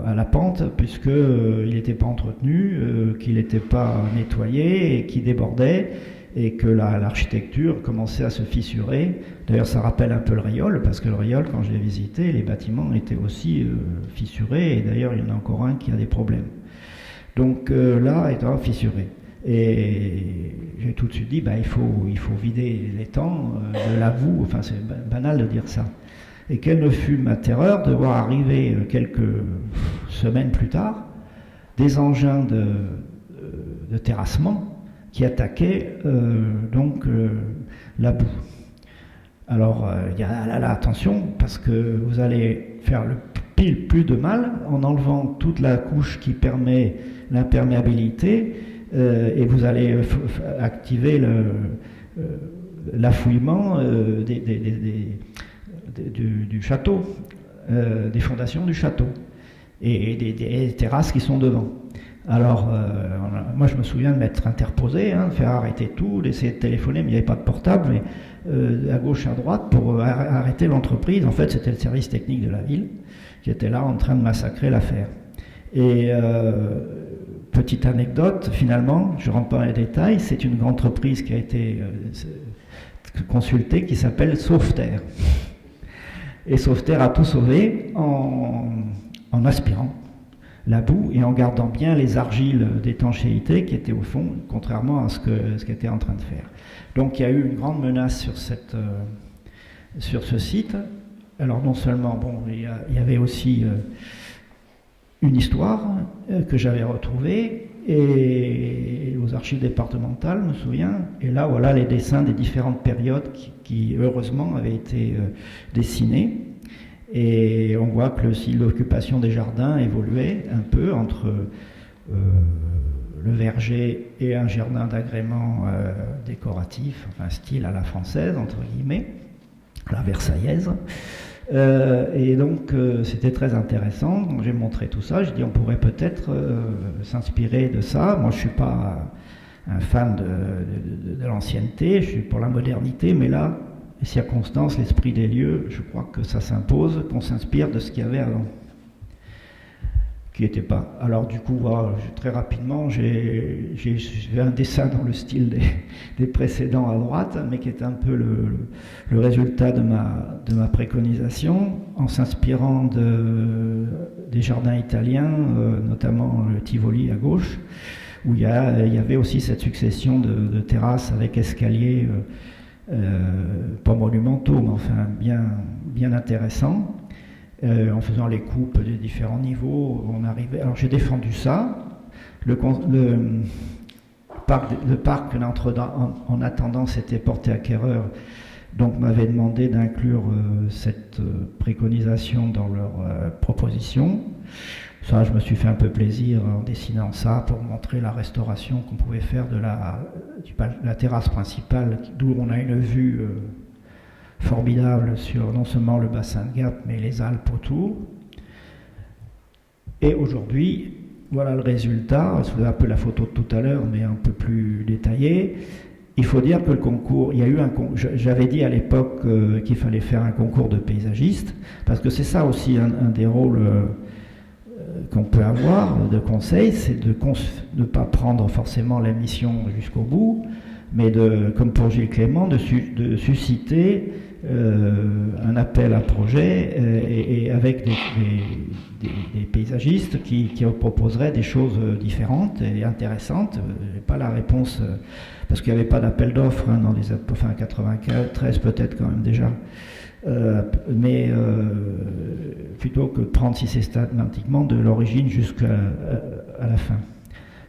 à la pente, puisqu'il n'était pas entretenu, qu'il n'était pas nettoyé et qu'il débordait, et que l'architecture commençait à se fissurer. D'ailleurs, ça rappelle un peu le Rayol, parce que le Rayol, quand je l'ai visité, les bâtiments étaient aussi fissurés, et d'ailleurs, il y en a encore un qui a des problèmes. Donc là, étant fissuré. Et j'ai tout de suite dit, il faut vider l'étang de la boue, c'est banal de dire ça. Et quelle ne fut ma terreur de voir arriver quelques semaines plus tard des engins de terrassement qui attaquaient la boue. Alors, attention, parce que vous allez faire le pile plus de mal en enlevant toute la couche qui permet l'imperméabilité, et vous allez activer l'affouillement du château, des fondations du château. et des terrasses qui sont devant. Alors, moi je me souviens de m'être interposé, de faire arrêter tout, d'essayer de téléphoner, mais il n'y avait pas de portable, mais à gauche, à droite, pour arrêter l'entreprise. En fait, c'était le service technique de la ville qui était là en train de massacrer l'affaire. Et petite anecdote, finalement, je ne rentre pas dans les détails, c'est une grande entreprise qui a été consultée qui s'appelle Sauveterre. Et Sauveterre a tout sauvé en aspirant la boue et en gardant bien les argiles d'étanchéité qui étaient au fond, contrairement à ce qu'elle était en train de faire. Donc il y a eu une grande menace sur ce site. Alors non seulement, il y avait aussi une histoire que j'avais retrouvée et aux archives départementales, je me souviens. Et là, voilà les dessins des différentes périodes qui heureusement avaient été dessinés. Et on voit que l'occupation des jardins évoluait un peu entre le verger et un jardin d'agrément décoratif, enfin style à la française, entre guillemets, à la versaillaise. Et donc c'était très intéressant. Donc, j'ai montré tout ça, j'ai dit on pourrait peut-être s'inspirer de ça. Moi je ne suis pas un fan de l'ancienneté, je suis pour la modernité, mais là, les circonstances, l'esprit des lieux, je crois que ça s'impose, qu'on s'inspire de ce qu'il y avait avant, qui n'était pas. Alors du coup, très rapidement, j'ai un dessin dans le style des précédents à droite, mais qui est un peu le résultat de ma préconisation, en s'inspirant des jardins italiens, notamment le Tivoli à gauche, où il y avait aussi cette succession de terrasses avec escaliers, pas monumentaux, mais enfin bien intéressants. En faisant les coupes des différents niveaux, on arrivait. Alors j'ai défendu ça. Le parc en attendant s'était porté acquéreur, donc m'avait demandé d'inclure cette préconisation dans leur proposition. Ça, je me suis fait un peu plaisir en dessinant ça pour montrer la restauration qu'on pouvait faire de la terrasse principale, d'où on a une vue formidable sur non seulement le bassin de Gap, mais les Alpes autour. Et aujourd'hui, voilà le résultat. C'est un peu la photo de tout à l'heure, mais un peu plus détaillée. Il faut dire que le concours, il y a eu j'avais dit à l'époque qu'il fallait faire un concours de paysagistes, parce que c'est ça aussi un des rôles qu'on peut avoir de conseil, c'est de ne pas prendre forcément la mission jusqu'au bout, mais comme pour Gilles Clément, de susciter un appel à projet et avec des paysagistes qui proposeraient des choses différentes et intéressantes. Pas la réponse, parce qu'il n'y avait pas d'appel d'offres dans les 93 peut-être quand même déjà. Mais plutôt que de prendre systématiquement de l'origine jusqu'à la fin.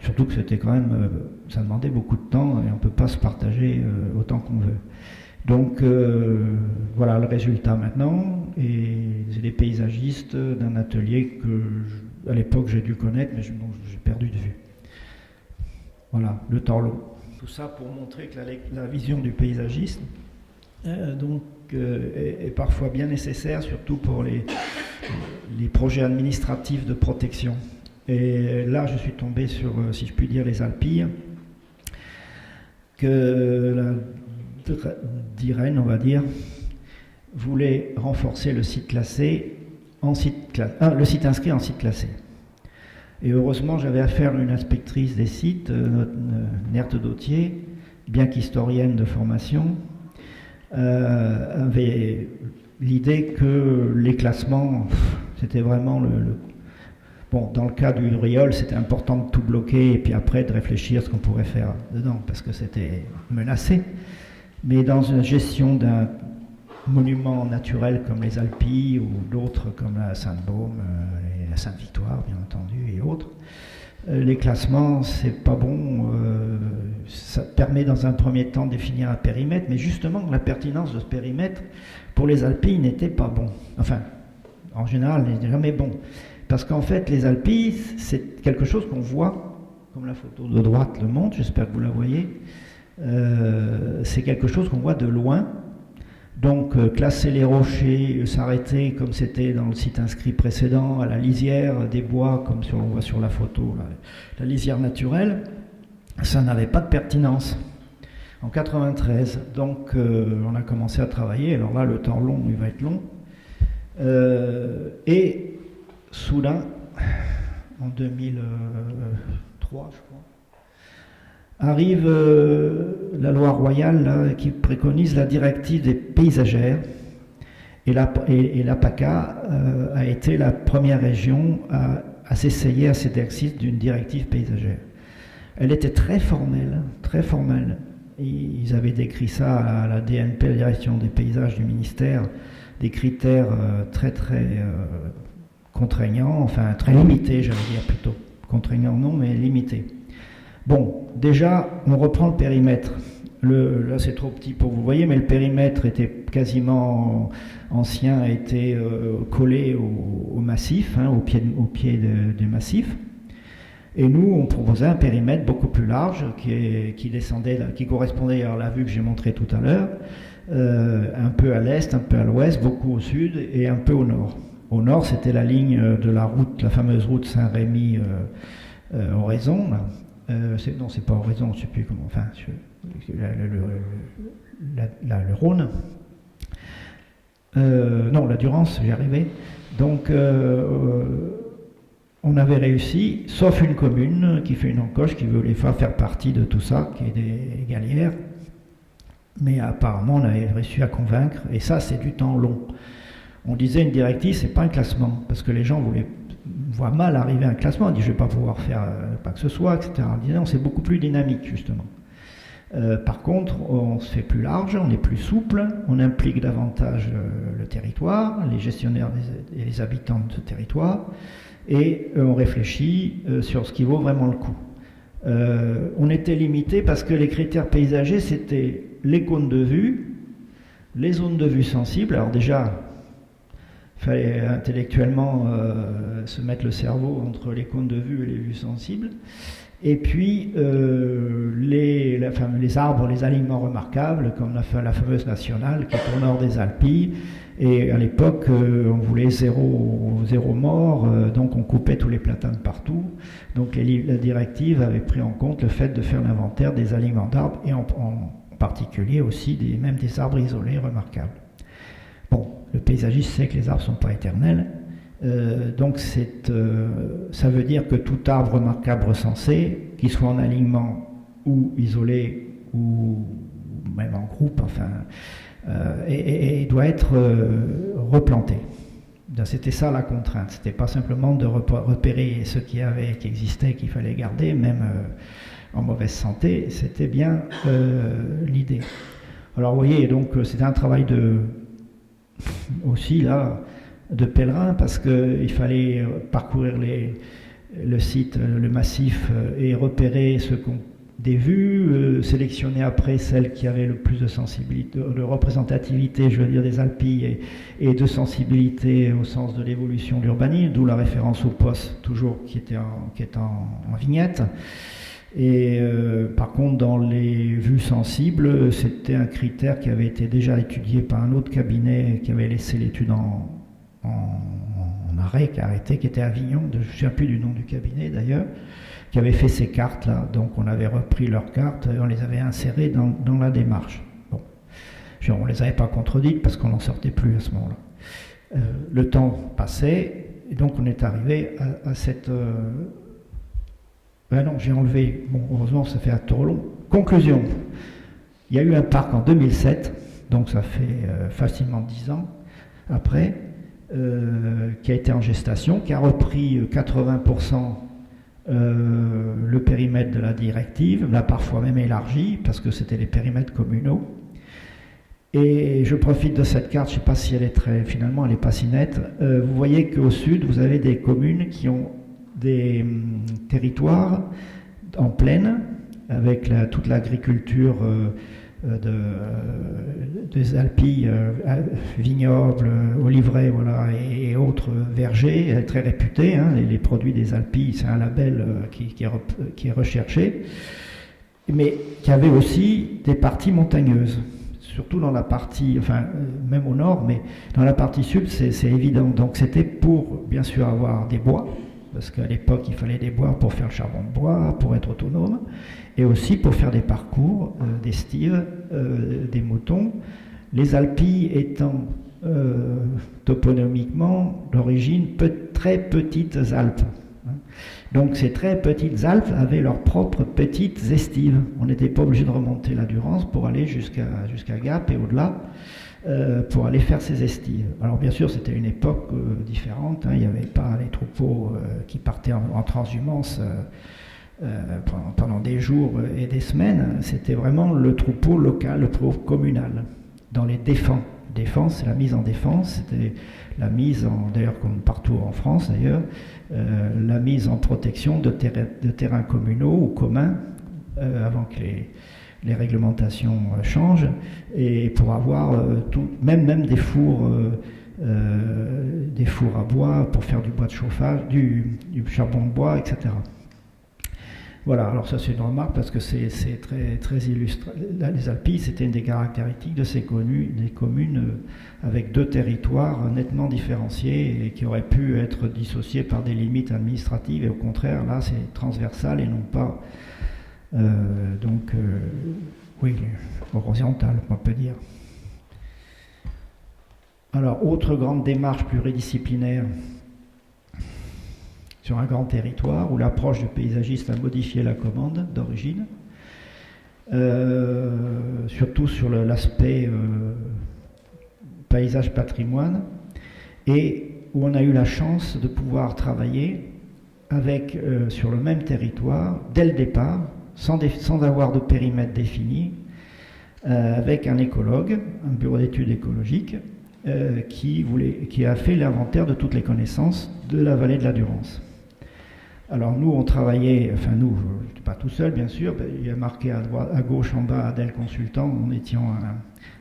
Surtout que c'était quand même, ça demandait beaucoup de temps et on ne peut pas se partager autant qu'on veut. Donc voilà le résultat maintenant, et c'est des paysagistes d'un atelier que à l'époque j'ai dû connaître, mais j'ai perdu de vue. Voilà, le Torlot. Tout ça pour montrer que la vision du paysagisme est parfois bien nécessaire, surtout pour les projets administratifs de protection. Et là, je suis tombé sur, si je puis dire, les Alpilles, que la DIREN, on va dire, voulait renforcer le site classé le site inscrit en site classé. Et heureusement, j'avais affaire à une inspectrice des sites, Nerte Dautier, bien qu'historienne de formation, avait l'idée que les classements, c'était vraiment Bon, dans le cas du Riol, c'était important de tout bloquer et puis après de réfléchir à ce qu'on pourrait faire dedans, parce que c'était menacé. Mais dans une gestion d'un monument naturel comme les Alpilles ou d'autres comme la Sainte-Baume et la Sainte-Victoire, bien entendu, et autres, les classements, c'est pas bon. Ça permet dans un premier temps de définir un périmètre, mais justement, la pertinence de ce périmètre, pour les Alpilles, n'était pas bon. Enfin, en général, n'est jamais bon. Parce qu'en fait, les Alpilles, c'est quelque chose qu'on voit, comme la photo de droite le montre, j'espère que vous la voyez. C'est quelque chose qu'on voit de loin, Donc classer les rochers, s'arrêter comme c'était dans le site inscrit précédent, à la lisière des bois, comme on voit sur la photo, la lisière naturelle, ça n'avait pas de pertinence. En 93, donc on a commencé à travailler, alors là le temps long, il va être long, et soudain, en 2003 je crois, arrive la loi royale là, qui préconise la directive des paysagères, et la PACA a été la première région à s'essayer à cet exercice d'une directive paysagère. Elle était très formelle, très formelle. Ils avaient décrit ça à la DNP, la direction des paysages du ministère, des critères très contraignants, enfin très limités, j'allais dire plutôt. Contraignants non, mais limités. Bon, déjà, on reprend le périmètre. Là, c'est trop petit pour vous voyez, mais le périmètre était quasiment ancien, était collé au massif, hein, au pied du massif. Et nous, on proposait un périmètre beaucoup plus large qui correspondait à la vue que j'ai montrée tout à l'heure, un peu à l'est, un peu à l'ouest, beaucoup au sud et un peu au nord. Au nord, c'était la ligne de la route, la fameuse route Saint-Rémy-Oraison. Non, c'est pas Oraison, je ne sais plus comment. Enfin, le Rhône. Non, la Durance, j'y arrivais. Donc, on avait réussi, sauf une commune qui fait une encoche, qui voulait faire partie de tout ça, qui est des Galières. Mais apparemment, on avait réussi à convaincre, et ça, c'est du temps long. On disait une directive, c'est pas un classement, parce que les gens voient mal arriver à un classement. On dit, je vais pas pouvoir faire pas que ce soit, etc. On disait, non, c'est beaucoup plus dynamique, justement. Par contre, on se fait plus large, on est plus souple, on implique davantage le territoire, les gestionnaires et les habitants de ce territoire, et on réfléchit sur ce qui vaut vraiment le coup. On était limité parce que les critères paysagers, c'était les cônes de vue, les zones de vue sensibles. Alors déjà, il fallait intellectuellement se mettre le cerveau entre les cônes de vue et les vues sensibles. Et puis les arbres, les alignements remarquables, comme la fameuse nationale qui est au nord des Alpilles. Et à l'époque, on voulait zéro mort, donc on coupait tous les platanes partout. Donc la directive avait pris en compte le fait de faire l'inventaire des alignements d'arbres et en particulier aussi même des arbres isolés remarquables. Bon, le paysagiste sait que les arbres ne sont pas éternels. Donc ça veut dire que tout arbre remarquable recensé, qu'il soit en alignement ou isolé ou même en groupe, enfin, et doit être replanté. C'était ça la contrainte. C'était pas simplement de repérer ce qui existait, qu'il fallait garder, même en mauvaise santé. C'était bien l'idée. Alors vous voyez, donc c'était un travail aussi là de pèlerin, parce qu'il fallait parcourir le site, le massif, et repérer des vues, sélectionner après celles qui avaient le plus de sensibilité, de représentativité, je veux dire, des Alpilles, et de sensibilité au sens de l'évolution de l'urbanisme, d'où la référence au POS, toujours qui est en vignette. Et par contre, dans les vues sensibles, c'était un critère qui avait été déjà étudié par un autre cabinet qui avait laissé l'étude en arrêt, qui était à Avignon, je ne me souviens plus du nom du cabinet d'ailleurs, qui avait fait ces cartes-là. Donc on avait repris leurs cartes et on les avait insérées dans la démarche. Bon. On ne les avait pas contredites parce qu'on n'en sortait plus à ce moment-là. Le temps passait et donc on est arrivé à cette... Ben non, j'ai enlevé... Bon, heureusement, ça fait un tour long. Conclusion. Il y a eu un parc en 2007, donc ça fait facilement 10 ans après, qui a été en gestation, qui a repris 80% le périmètre de la directive, l'a parfois même élargi, parce que c'était les périmètres communaux. Et je profite de cette carte, je ne sais pas si elle est finalement elle n'est pas si nette. Vous voyez qu'au sud, vous avez des communes qui ont des territoires en plaine, avec toute l'agriculture des Alpilles, vignobles, oliveraies, voilà, et autres vergers, très réputés. Hein, les produits des Alpilles, c'est un label qui est recherché, mais qui avait aussi des parties montagneuses, surtout dans la partie, enfin même au nord, mais dans la partie sud, c'est évident. Donc c'était pour bien sûr avoir des bois, parce qu'à l'époque il fallait des bois pour faire le charbon de bois, pour être autonome, et aussi pour faire des parcours d'estive, des moutons. Les Alpilles étant toponimiquement d'origine très petites Alpes. Donc ces très petites Alpes avaient leurs propres petites estives. On n'était pas obligé de remonter la Durance pour aller jusqu'à Gap et au-delà pour aller faire ces estives. Alors bien sûr c'était une époque différente, hein. Il n'y avait pas les troupeaux qui partaient en transhumance pendant des jours et des semaines. C'était vraiment le troupeau local, le troupeau communal. Dans les défends. Défense, c'est la mise en défense, c'était la mise en, d'ailleurs comme partout en France d'ailleurs, la mise en protection de terrains communaux ou communs avant que les réglementations changent, et pour avoir même des fours à bois pour faire du bois de chauffage, du charbon de bois, etc. Voilà, alors ça c'est une remarque parce que c'est très, très illustré. Là, les Alpilles, c'était une des caractéristiques de ces communes avec deux territoires nettement différenciés et qui auraient pu être dissociés par des limites administratives, et au contraire, là c'est transversal et non pas oui, horizontal, on peut dire. Alors, autre grande démarche pluridisciplinaire sur un grand territoire où l'approche du paysagiste a modifié la commande d'origine, surtout sur l'aspect paysage-patrimoine, et où on a eu la chance de pouvoir travailler avec, sur le même territoire, dès le départ, sans avoir de périmètre défini, avec un écologue, un bureau d'études écologiques, qui a fait l'inventaire de toutes les connaissances de la vallée de la Durance. Alors nous, on travaillais, enfin nous, je n'étais pas tout seul bien sûr, il y a marqué à gauche en bas Adèle Consultant, nous étions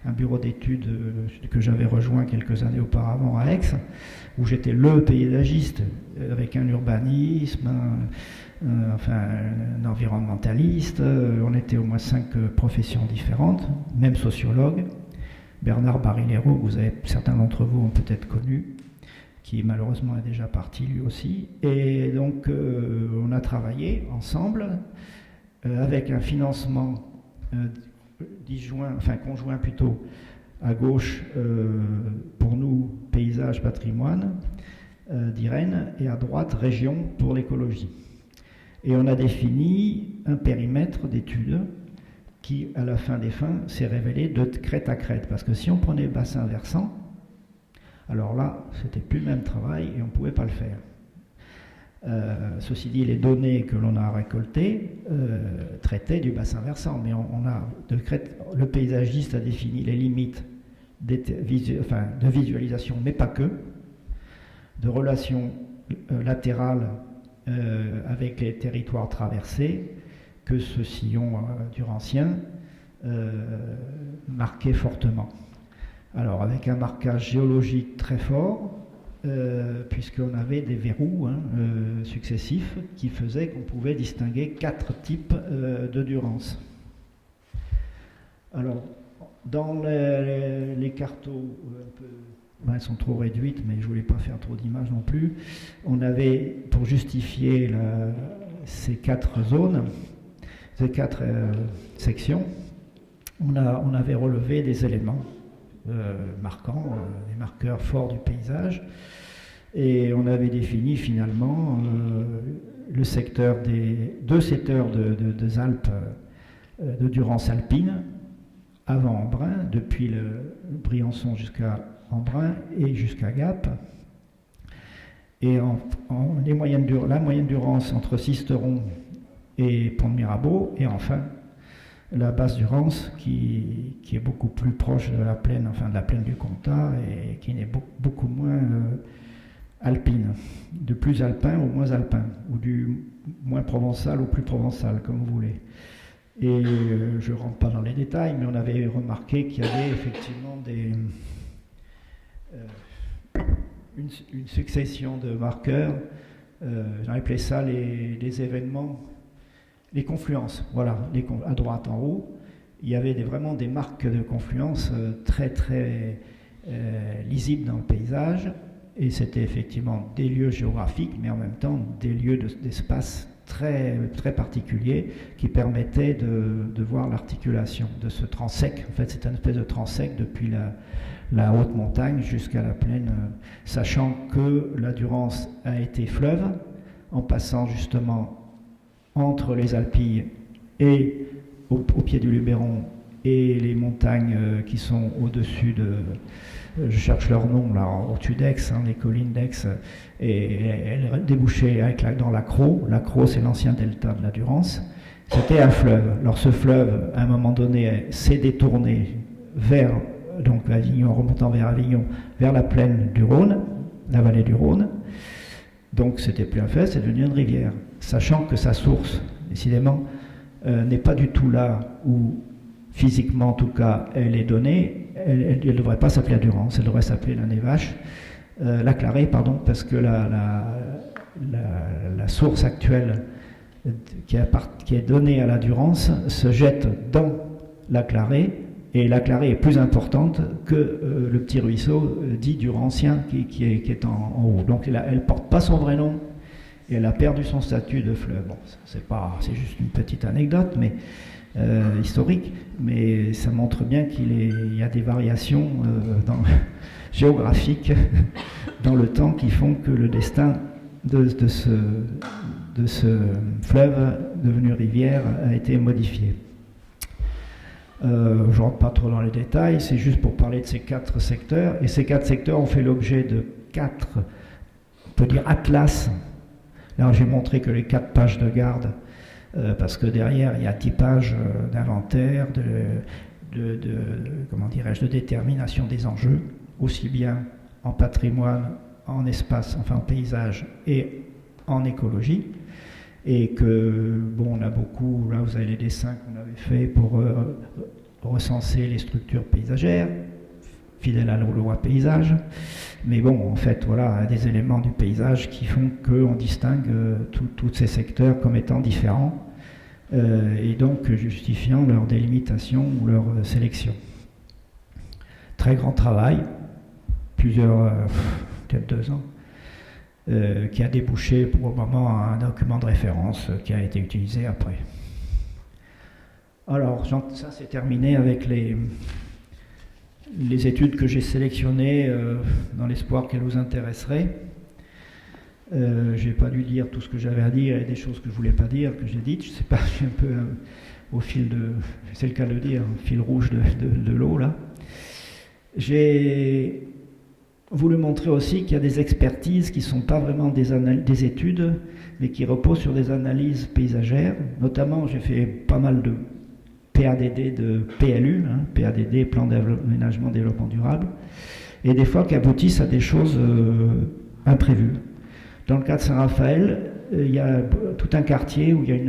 un bureau d'études que j'avais rejoint quelques années auparavant à Aix, où j'étais le paysagiste, avec un urbanisme, un environnementaliste, on était au moins 5 professions différentes, même sociologue. Bernard Barilero, certains d'entre vous ont peut-être connu, qui malheureusement est déjà parti lui aussi. Et donc on a travaillé ensemble avec un financement conjoint plutôt, à gauche pour nous paysage patrimoine d'Irène, et à droite région pour l'écologie. Et on a défini un périmètre d'études qui, à la fin des fins, s'est révélé de crête à crête. Parce que si on prenait bassin versant, alors là, c'était plus le même travail et on ne pouvait pas le faire. Ceci dit, les données que l'on a récoltées traitaient du bassin versant, mais le paysagiste a défini les limites de visualisation, mais pas que, de relations latérales avec les territoires traversés, que ce sillon durancien marquait fortement. Alors avec un marquage géologique très fort, puisqu'on avait des verrous successifs qui faisaient qu'on pouvait distinguer 4 types de durance. Alors dans les cartos, elles sont trop réduites, mais je ne voulais pas faire trop d'images non plus, on avait, pour justifier ces 4 zones, ces 4 sections, on avait relevé des éléments marquants, des marqueurs forts du paysage, et on avait défini finalement le secteur des 2 secteurs des Alpes de Durance alpine, avant Embrun, depuis le Briançon jusqu'à Embrun et jusqu'à Gap, et la moyenne Durance entre Sisteron et Pont de Mirabeau, et enfin la basse Durance qui est beaucoup plus proche de la plaine, de la plaine du Comtat, et qui est beaucoup moins alpine, de plus alpin au moins alpin, ou du moins provençal au plus provençal, comme vous voulez. Et je ne rentre pas dans les détails, mais on avait remarqué qu'il y avait effectivement une succession de marqueurs, j'en appelé ça les événements, les confluences, voilà, à droite en haut, il y avait vraiment des marques de confluence très très lisibles dans le paysage, et c'était effectivement des lieux géographiques, mais en même temps des lieux d'espace très, très particuliers qui permettaient de voir l'articulation de ce transect. En fait, c'est une espèce de transect depuis la haute montagne jusqu'à la plaine, sachant que la Durance a été fleuve, en passant justement entre les Alpilles et au pied du Luberon et les montagnes qui sont au-dessus de, je cherche leur nom là, au-dessus d'Aix, les collines d'Aix, et elle débouchait dans l'Accro. L'Accro, c'est l'ancien delta de la Durance. C'était un fleuve. Alors ce fleuve, à un moment donné, s'est détourné vers, donc Avignon, remontant vers Avignon, vers la plaine du Rhône, la vallée du Rhône. Donc c'était plus un fleuve, c'est devenu une rivière. Sachant que sa source, décidément, n'est pas du tout là où, physiquement en tout cas, elle est donnée. Elle ne devrait pas s'appeler la Durance, elle devrait s'appeler la Névache, la Clarée, pardon, parce que la source actuelle qui est donnée à la Durance se jette dans la Clarée, et la Clarée est plus importante que le petit ruisseau dit durancien qui est en haut. Donc elle ne porte pas son vrai nom, et elle a perdu son statut de fleuve. Bon, c'est juste une petite anecdote, mais historique, mais ça montre bien qu'il y a des variations géographiques dans le temps qui font que le destin de ce fleuve devenu rivière a été modifié. Je ne rentre pas trop dans les détails, c'est juste pour parler de ces 4 secteurs, et ces 4 secteurs ont fait l'objet de 4, on peut dire, atlas. Là, j'ai montré que les 4 pages de garde, parce que derrière, il y a 10 pages d'inventaire, comment dirais-je, de détermination des enjeux, aussi bien en patrimoine, en espace, enfin en paysage et en écologie. Et que, bon, on a beaucoup, là vous avez les dessins qu'on avait faits pour recenser les structures paysagères, fidèles à la loi paysage. Mais bon, en fait, voilà, des éléments du paysage qui font qu'on distingue tous ces secteurs comme étant différents, et donc justifiant leur délimitation ou leur sélection. Très grand travail, peut-être 2 ans, qui a débouché pour le moment un document de référence qui a été utilisé après. Alors, ça c'est terminé avec les études que j'ai sélectionnées dans l'espoir qu'elles vous intéresseraient. Je n'ai pas dû dire tout ce que j'avais à dire et des choses que je ne voulais pas dire, que j'ai dites. Je ne sais pas, je suis un peu au fil de, c'est le cas de le dire, un fil rouge de l'eau là. J'ai voulu montrer aussi qu'il y a des expertises qui ne sont pas vraiment des études, mais qui reposent sur des analyses paysagères. Notamment, j'ai fait pas mal de PADD de PLU, PADD, Plan d'aménagement développement durable, et des fois qui aboutissent à des choses imprévues. Dans le cas de Saint-Raphaël, il y a tout un quartier où il y a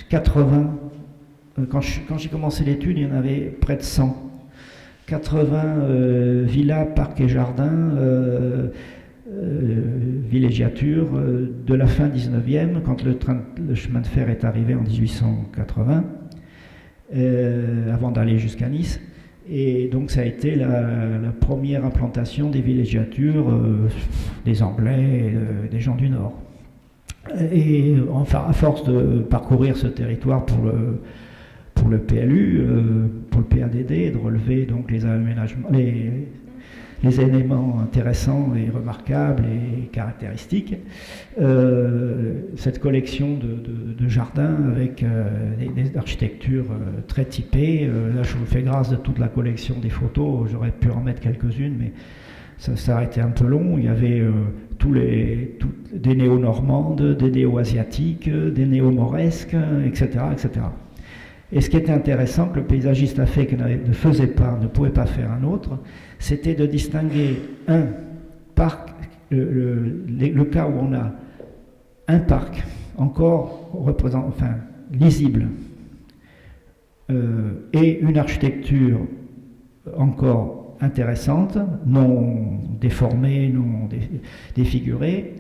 80, quand j'ai commencé l'étude, il y en avait près de 100. 80 villas, parcs et jardins, villégiatures de la fin 19e, quand le chemin de fer est arrivé en 1880, avant d'aller jusqu'à Nice. Et donc ça a été la première implantation des villégiatures des Anglais et des gens du Nord. Et enfin, à force de parcourir ce territoire pour le PLU, pour le PADD, de relever donc les aménagements, les éléments intéressants et remarquables et caractéristiques. Cette collection de jardins avec des architectures très typées. Là, je vous fais grâce de toute la collection des photos. J'aurais pu en mettre quelques-unes, mais ça a été un peu long. Il y avait des néo-normandes, des néo-asiatiques, des néo-mauresques, etc., etc. Et ce qui était intéressant, que le paysagiste a fait, qu'il ne faisait pas, ne pouvait pas faire un autre, c'était de distinguer un parc, le cas où on a un parc encore lisible, et une architecture encore intéressante, non déformée, non défigurée.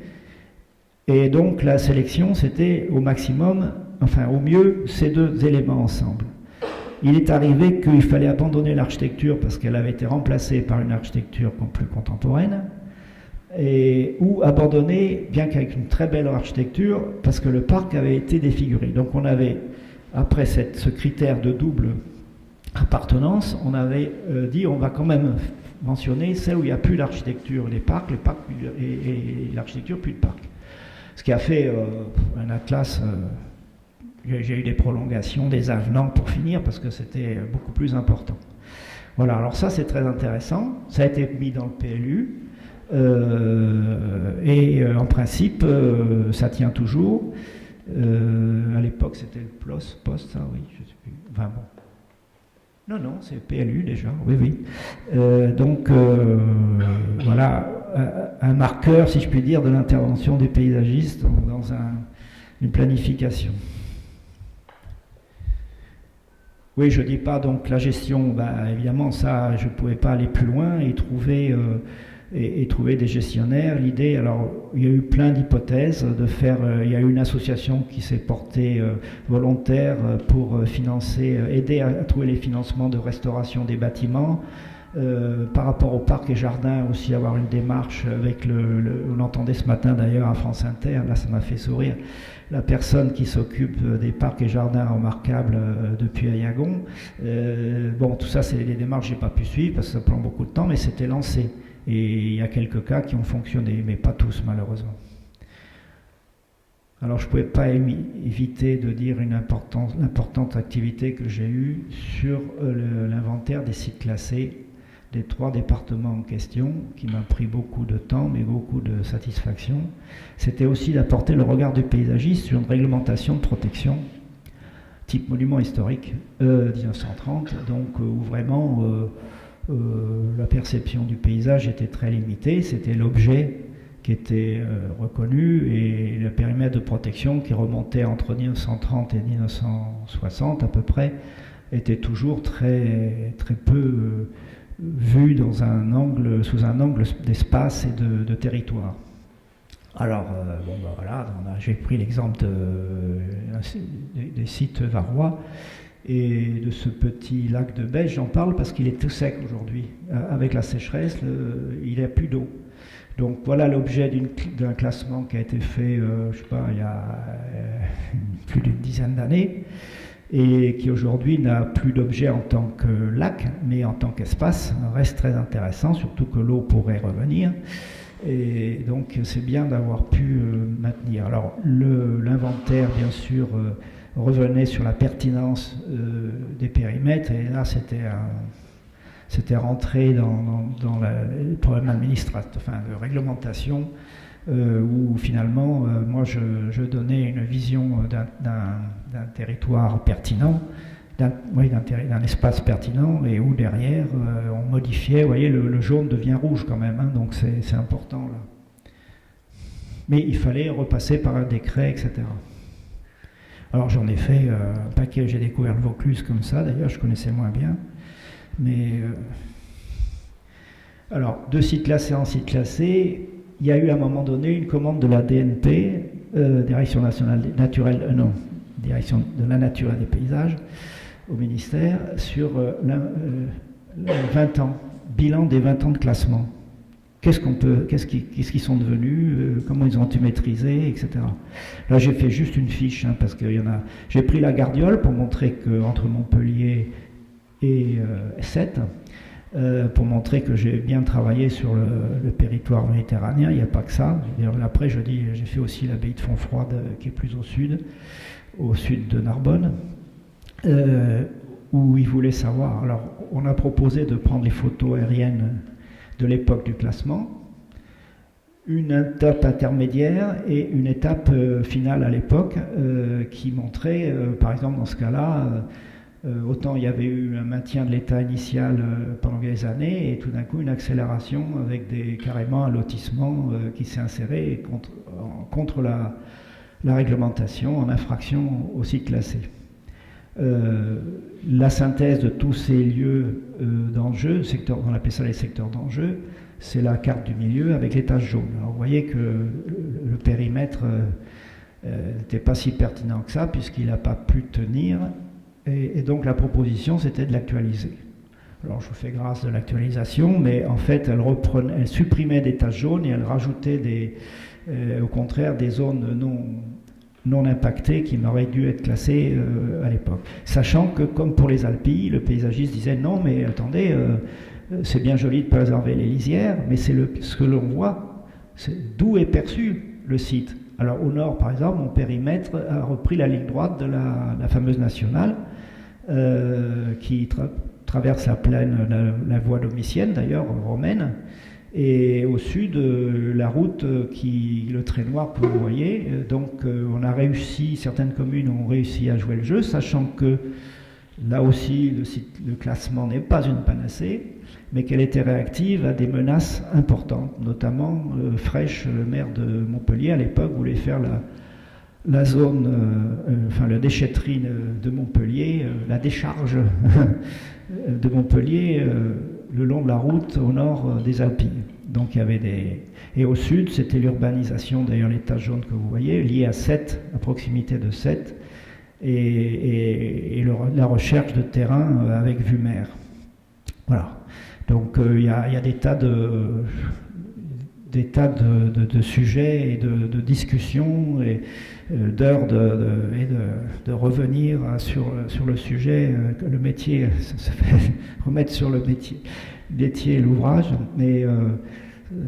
Et donc la sélection, c'était au maximum, enfin au mieux, ces deux éléments ensemble. il est arrivé qu'il fallait abandonner l'architecture parce qu'elle avait été remplacée par une architecture plus contemporaine, ou abandonner, bien qu'avec une très belle architecture, parce que le parc avait été défiguré. Donc on avait, après ce critère de double appartenance, on avait dit on va quand même mentionner celle où il n'y a plus l'architecture, les parcs et l'architecture, plus de parc. Ce qui a fait un atlas, j'ai eu des prolongations, des avenants pour finir, parce que c'était beaucoup plus important. Voilà, alors ça c'est très intéressant, ça a été mis dans le PLU, en principe ça tient toujours. À l'époque c'était le poste, ça oui, je sais plus. Enfin bon. Non, c'est PLU déjà, oui. Voilà, un marqueur, si je puis dire, de l'intervention des paysagistes dans une planification. Oui, je ne dis pas donc la gestion, évidemment ça, je ne pouvais pas aller plus loin et trouver des gestionnaires. L'idée, alors il y a eu plein d'hypothèses de faire, il y a eu une association qui s'est portée volontaire pour aider à trouver les financements de restauration des bâtiments. Par rapport au parc et jardins aussi, avoir une démarche avec on l'entendait ce matin d'ailleurs à France Inter, là ça m'a fait sourire, la personne qui s'occupe des parcs et jardins remarquables depuis Ayagon. Bon, tout ça c'est des démarches que j'ai pas pu suivre parce que ça prend beaucoup de temps, mais c'était lancé. Et il y a quelques cas qui ont fonctionné, mais pas tous malheureusement. Alors je ne pouvais pas éviter de dire une importante activité que j'ai eue sur l'inventaire des sites classés des 3 départements en question, qui m'a pris beaucoup de temps, mais beaucoup de satisfaction. C'était aussi d'apporter le regard du paysagiste sur une réglementation de protection, type monument historique, 1930, donc où vraiment la perception du paysage était très limitée, c'était l'objet qui était reconnu et le périmètre de protection qui remontait entre 1930 et 1960 à peu près était toujours très, très peu vu sous un angle d'espace et de territoire. Alors, voilà, j'ai pris l'exemple des sites varois et de ce petit lac de Belge, j'en parle parce qu'il est tout sec aujourd'hui. Avec la sécheresse, il n'y a plus d'eau. Donc voilà l'objet d'un classement qui a été fait, je sais pas, il y a plus d'une dizaine d'années, et qui aujourd'hui n'a plus d'objet en tant que lac, mais en tant qu'espace, reste très intéressant, surtout que l'eau pourrait revenir. Et donc c'est bien d'avoir pu maintenir. Alors l'inventaire, bien sûr, revenait sur la pertinence des périmètres, et là c'était rentré dans le problème administratif, enfin de réglementation, où finalement, moi je donnais une vision d'un territoire pertinent, d'un espace pertinent, et où derrière on modifiait, vous voyez, le jaune devient rouge quand même, hein, donc c'est important là. Mais il fallait repasser par un décret, etc. Alors j'en ai fait un paquet, j'ai découvert le Vaucluse comme ça, d'ailleurs je connaissais moins bien. Mais alors, de sites classés en sites classés, il y a eu à un moment donné une commande de la DNP, Direction nationale Direction de la nature et des paysages, au ministère, sur 20 ans, bilan des 20 ans de classement. Qu'est-ce qu'ils sont devenus, comment ils ont été maîtrisés, etc. Là, j'ai fait juste une fiche, hein, parce qu'il y en a. J'ai pris la Gardiole pour montrer qu'entre Montpellier et 7, pour montrer que j'ai bien travaillé sur le territoire méditerranéen. Il n'y a pas que ça. Après, j'ai fait aussi l'abbaye de Fontfroide, qui est plus au sud de Narbonne, où ils voulaient savoir. Alors, on a proposé de prendre les photos aériennes de l'époque du classement, une étape intermédiaire et une étape finale à l'époque, qui montrait, par exemple, dans ce cas-là, autant il y avait eu un maintien de l'état initial pendant des années, et tout d'un coup une accélération avec carrément un lotissement qui s'est inséré contre la réglementation, en infraction au site classé. La synthèse de tous ces lieux d'enjeu, on appelle ça les secteurs d'enjeu, c'est la carte du milieu avec les taches jaunes. Alors vous voyez que le périmètre n'était pas si pertinent que ça, puisqu'il n'a pas pu tenir Et donc la proposition, c'était de l'actualiser. Alors je vous fais grâce de l'actualisation, mais en fait, elle supprimait des taches jaunes et elle rajoutait au contraire des zones non impactées qui n'auraient dû être classées à l'époque. Sachant que, comme pour les Alpilles, le paysagiste disait non, mais attendez, c'est bien joli de préserver les lisières, mais c'est ce que l'on voit, c'est d'où est perçu le site. Alors au nord, par exemple, mon périmètre a repris la ligne droite de la fameuse nationale qui traverse la plaine, la voie domitienne d'ailleurs, romaine, et au sud, la route le trait noir que vous voyez. Donc on a réussi, certaines communes ont réussi à jouer le jeu, sachant que là aussi le classement n'est pas une panacée, mais qu'elle était réactive à des menaces importantes, notamment Frêche, le maire de Montpellier à l'époque, voulait faire la zone, la déchetterie de Montpellier, la décharge de Montpellier le long de la route au nord des Alpilles. Donc il y avait et au sud, c'était l'urbanisation, d'ailleurs les taches jaunes que vous voyez, liées à Sète, à proximité de Sète, et la recherche de terrain avec vue mer. Voilà. Donc il y a des tas de sujets et de discussions et d'heures de revenir sur le sujet, le métier, ça fait remettre sur le métier l'ouvrage, mais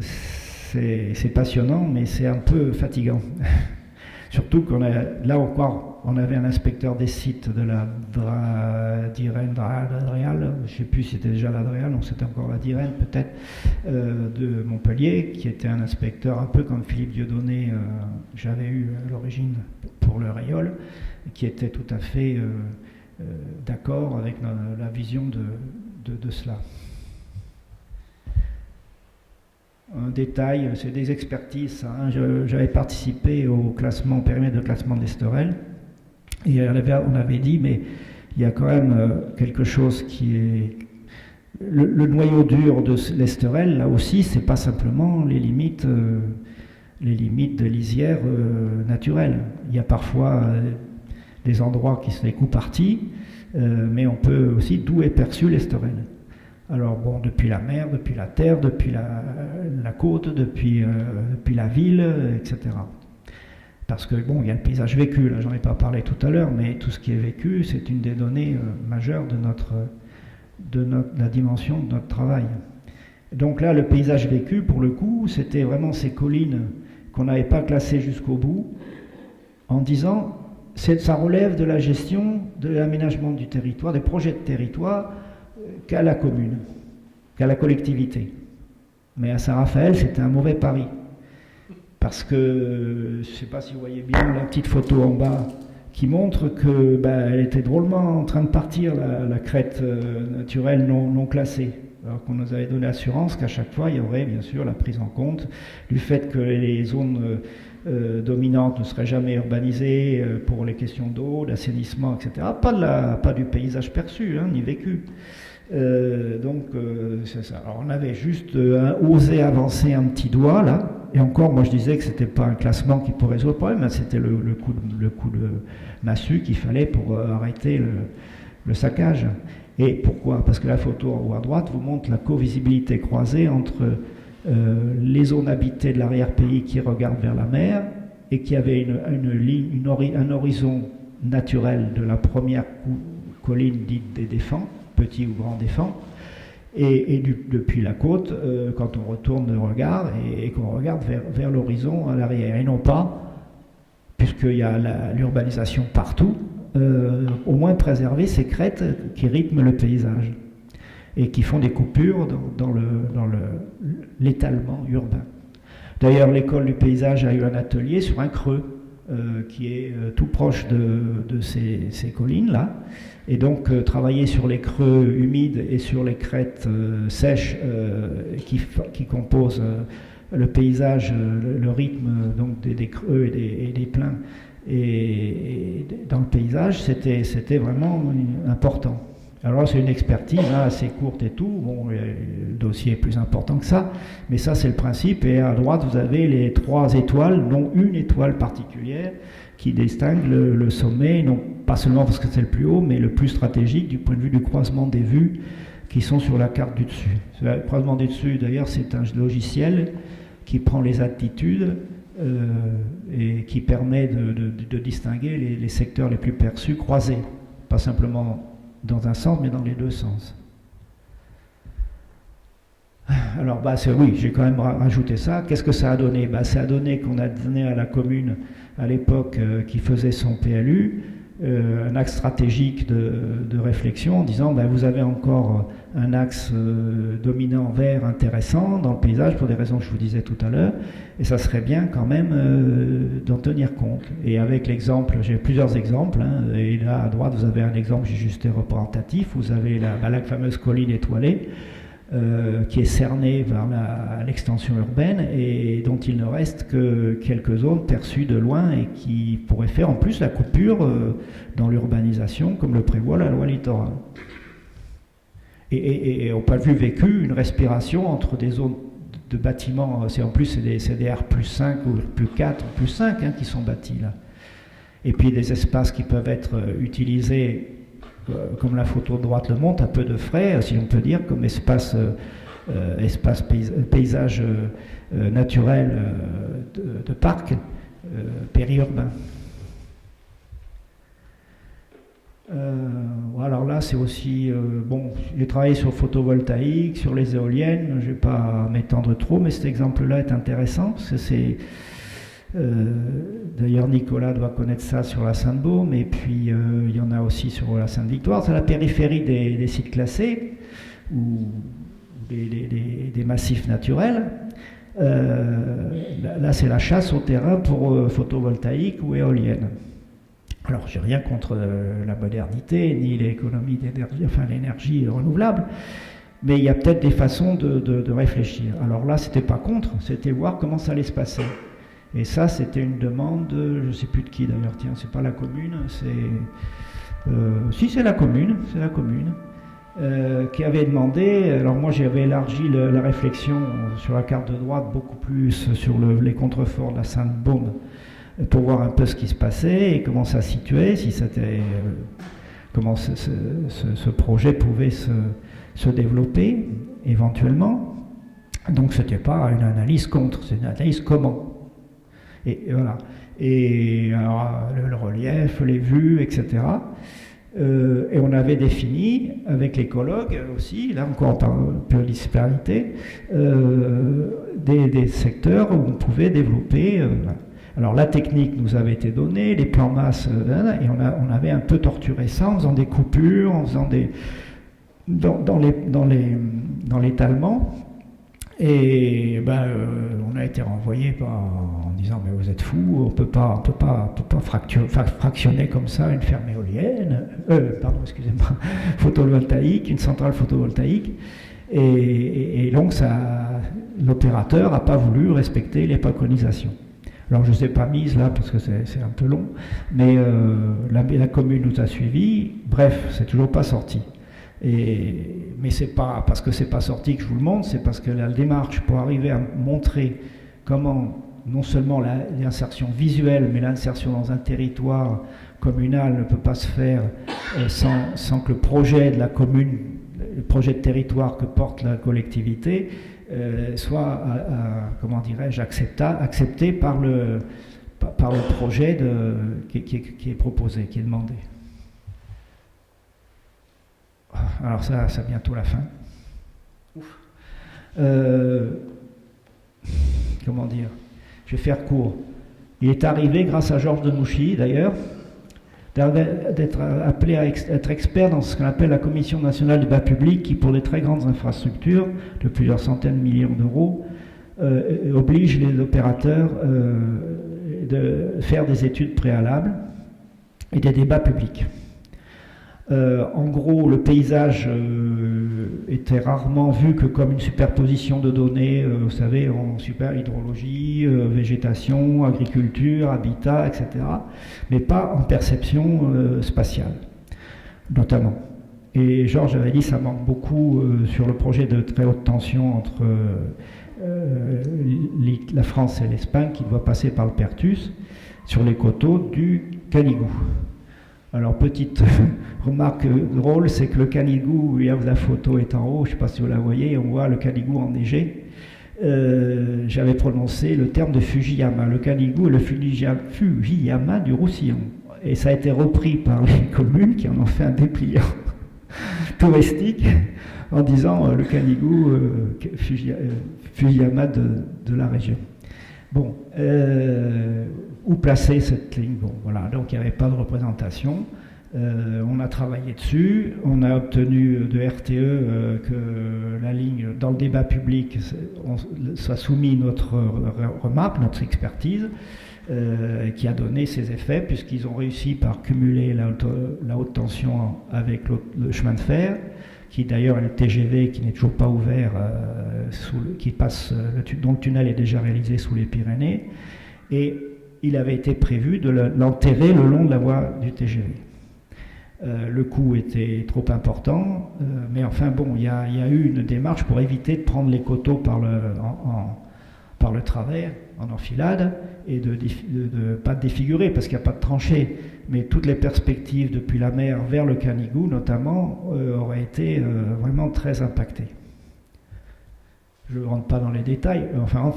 c'est passionnant, mais c'est un peu fatigant. Surtout là encore, on avait un inspecteur des sites de la DREAL, je ne sais plus si c'était déjà la DREAL, non c'était encore la DIREN peut-être, de Montpellier, qui était un inspecteur un peu comme Philippe Dieudonné, j'avais eu à l'origine pour le Rayol, qui était tout à fait d'accord avec la vision de cela. Un détail, c'est des expertises. Hein. J'avais participé au périmètre de classement d'Esterel, et on avait dit, mais il y a quand même quelque chose qui est... Le noyau dur de l'Esterel, là aussi, c'est pas simplement les limites de lisière naturelle. Il y a parfois des endroits qui sont des coups partis, mais on peut aussi d'où est perçu l'Esterel. Alors bon, depuis la mer, depuis la terre, depuis la côte, depuis la ville, etc. Parce que bon, il y a le paysage vécu, là j'en ai pas parlé tout à l'heure, mais tout ce qui est vécu, c'est une des données majeures de la dimension de notre travail. Donc là, le paysage vécu, pour le coup, c'était vraiment ces collines qu'on n'avait pas classées jusqu'au bout, en disant, ça relève de la gestion, de l'aménagement du territoire, des projets de territoire, qu'à la commune, qu'à la collectivité. Mais à Saint-Raphaël, c'était un mauvais pari. Parce que, je ne sais pas si vous voyez bien la petite photo en bas, qui montre que elle était drôlement en train de partir, la crête naturelle non classée. Alors qu'on nous avait donné l'assurance qu'à chaque fois, il y aurait bien sûr la prise en compte du fait que les zones dominantes ne seraient jamais urbanisées pour les questions d'eau, d'assainissement, etc. Pas du paysage perçu, hein, ni vécu. C'est ça. Alors on avait juste osé avancer un petit doigt là, et encore moi je disais que c'était pas un classement qui pourrait résoudre le problème, hein, c'était le coup de massue qu'il fallait pour arrêter le saccage. Et pourquoi? Parce que la photo en haut à droite vous montre la co-visibilité croisée entre les zones habitées de l'arrière-pays qui regardent vers la mer et qui avaient un horizon naturel de la première colline dite des Défends, petit ou grand Défends, et depuis la côte, quand on retourne le regard et qu'on regarde vers l'horizon à l'arrière, et non pas, puisqu'il y a l'urbanisation partout, au moins préserver ces crêtes qui rythment le paysage et qui font des coupures dans l'étalement urbain. D'ailleurs, l'école du paysage a eu un atelier sur un creux qui est tout proche de ces collines-là, et donc travailler sur les creux humides et sur les crêtes sèches qui composent le paysage, le rythme donc des creux et des pleins et dans le paysage, c'était vraiment important. Alors c'est une expertise assez courte et tout, bon, le dossier est plus important que ça, mais ça c'est le principe, et à droite vous avez les 3 étoiles, dont une étoile particulière, qui distingue le sommet, non pas seulement parce que c'est le plus haut, mais le plus stratégique du point de vue du croisement des vues qui sont sur la carte du dessus. Le croisement du dessus, d'ailleurs, c'est un logiciel qui prend les altitudes et qui permet de distinguer les secteurs les plus perçus croisés, pas simplement dans un sens, mais dans les deux sens. Alors, oui, j'ai quand même rajouté ça. Qu'est-ce que ça a donné? Ça a donné qu'on a donné à la commune, à l'époque, qui faisait son PLU, un axe stratégique de réflexion en disant vous avez encore un axe dominant vert intéressant dans le paysage pour des raisons que je vous disais tout à l'heure, et ça serait bien quand même d'en tenir compte. Et avec l'exemple, j'ai plusieurs exemples, et là à droite vous avez un exemple juste représentatif, vous avez la fameuse colline étoilée, qui est cernée vers l'extension urbaine et dont il ne reste que quelques zones perçues de loin et qui pourraient faire en plus la coupure dans l'urbanisation comme le prévoit la loi littorale. Et on n'a pas vu vécu une respiration entre des zones de bâtiments, en plus c'est des R plus 5 ou plus 4 ou plus 5 qui sont bâtis là. Et puis des espaces qui peuvent être utilisés comme la photo de droite le montre, à peu de frais, si on peut dire, comme espace paysage naturel de parc périurbain. Alors là, c'est aussi... j'ai travaillé sur le photovoltaïque, sur les éoliennes, je ne vais pas m'étendre trop, mais cet exemple-là est intéressant, parce que c'est... D'ailleurs, Nicolas doit connaître ça sur la Sainte-Baume, et puis il y en a aussi sur la Sainte-Victoire. C'est la périphérie des sites classés, ou des massifs naturels. Là, c'est la chasse au terrain pour photovoltaïque ou éolienne. Alors, j'ai rien contre la modernité, ni l'économie d'énergie, enfin l'énergie renouvelable, mais il y a peut-être des façons de réfléchir. Alors là, c'était pas contre, c'était voir comment ça allait se passer. Et ça, c'était une demande, je ne sais plus de qui d'ailleurs, tiens, c'est pas la commune, si c'est la commune, qui avait demandé, alors moi j'avais élargi la réflexion sur la carte de droite beaucoup plus sur les contreforts de la Sainte-Baume, pour voir un peu ce qui se passait et comment ça se situait, si c'était, comment ce projet pouvait se développer éventuellement. Donc c'était pas une analyse contre, c'est une analyse comment. Et voilà. Et alors, le relief, les vues, etc. Et on avait défini avec l'écologue aussi, là encore par pluridisciplinarité, des secteurs où on pouvait développer. Alors la technique nous avait été donnée, les plans masse, et on avait un peu torturé ça en faisant des coupures, en faisant dans l'étalement. Et on a été renvoyé en disant mais vous êtes fous, on peut pas fractionner comme ça une ferme éolienne, photovoltaïque, une centrale photovoltaïque. Et donc l'opérateur n'a pas voulu respecter les préconisations. Alors je ne les ai pas mises là parce que c'est un peu long, mais la commune nous a suivis. Bref, c'est toujours pas sorti. Mais c'est pas parce que c'est pas sorti que je vous le montre, c'est parce que la démarche pour arriver à montrer comment non seulement l'insertion visuelle, mais l'insertion dans un territoire communal ne peut pas se faire sans que le projet de la commune, le projet de territoire que porte la collectivité, soit, comment dirais-je, accepté par le projet qui est proposé, qui est demandé. Alors ça bientôt la fin. Comment dire? Je vais faire court. Il est arrivé, grâce à Georges de Mouchy d'ailleurs, d'être appelé à être expert dans ce qu'on appelle la Commission nationale du débat public, qui pour des très grandes infrastructures de plusieurs centaines de millions d'euros oblige les opérateurs de faire des études préalables et des débats publics. En gros, le paysage était rarement vu que comme une superposition de données, vous savez, en super hydrologie, végétation, agriculture, habitat, etc., mais pas en perception spatiale, notamment. Et Georges avait dit que ça manque beaucoup sur le projet de très haute tension entre la France et l'Espagne, qui doit passer par le Perthus. sur les coteaux du Canigou. Alors, petite remarque drôle, c'est que le Canigou, la photo est en haut, je ne sais pas si vous la voyez, on voit le Canigou enneigé. J'avais prononcé le terme de Fujiyama. Le Canigou est le Fujiyama du Roussillon. Et ça a été repris par les communes qui en ont fait un dépliant touristique en disant le Canigou Fujiyama de la région. Bon, où placer cette ligne? Bon, voilà, donc il n'y avait pas de représentation. On a travaillé dessus, on a obtenu de RTE que la ligne, dans le débat public, soit soumis notre remarque, notre expertise, qui a donné ses effets, puisqu'ils ont réussi par cumuler la haute tension avec le chemin de fer, qui d'ailleurs est le TGV, qui n'est toujours pas ouvert, qui passe, dont le tunnel est déjà réalisé sous les Pyrénées, et il avait été prévu de l'enterrer le long de la voie du TGV. Le coût était trop important, mais enfin bon, il y a eu une démarche pour éviter de prendre les coteaux par le travers, en enfilade, et de pas défigurer, parce qu'il n'y a pas de tranchée, mais toutes les perspectives depuis la mer vers le Canigou, notamment, auraient été vraiment très impactées. Je ne rentre pas dans les détails, enfin,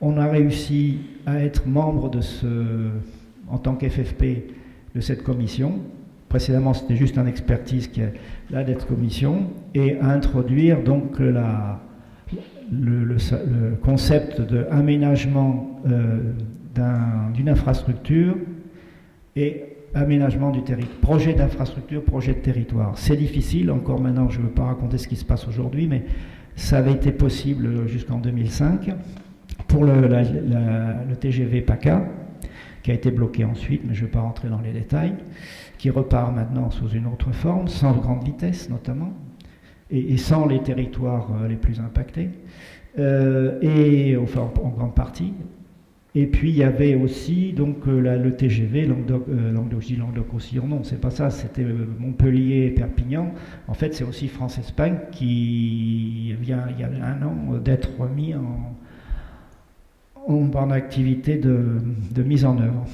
on a réussi à être membre en tant qu'FFP de cette commission. Précédemment, c'était juste un expertise qui est là d'être commission, et à introduire donc le concept d'aménagement d'une infrastructure et aménagement du territoire. Projet d'infrastructure, projet de territoire. C'est difficile, encore maintenant, je ne veux pas raconter ce qui se passe aujourd'hui, mais ça avait été possible jusqu'en 2005 pour le TGV PACA, qui a été bloqué ensuite, mais je ne vais pas rentrer dans les détails, qui repart maintenant sous une autre forme, sans grande vitesse notamment, et sans les territoires les plus impactés, en grande partie. Et puis il y avait aussi donc le TGV Languedoc-Roussillon, non, c'est pas ça, c'était Montpellier-Perpignan. En fait, c'est aussi France-Espagne qui vient il y a un an d'être remis en activité de mise en œuvre.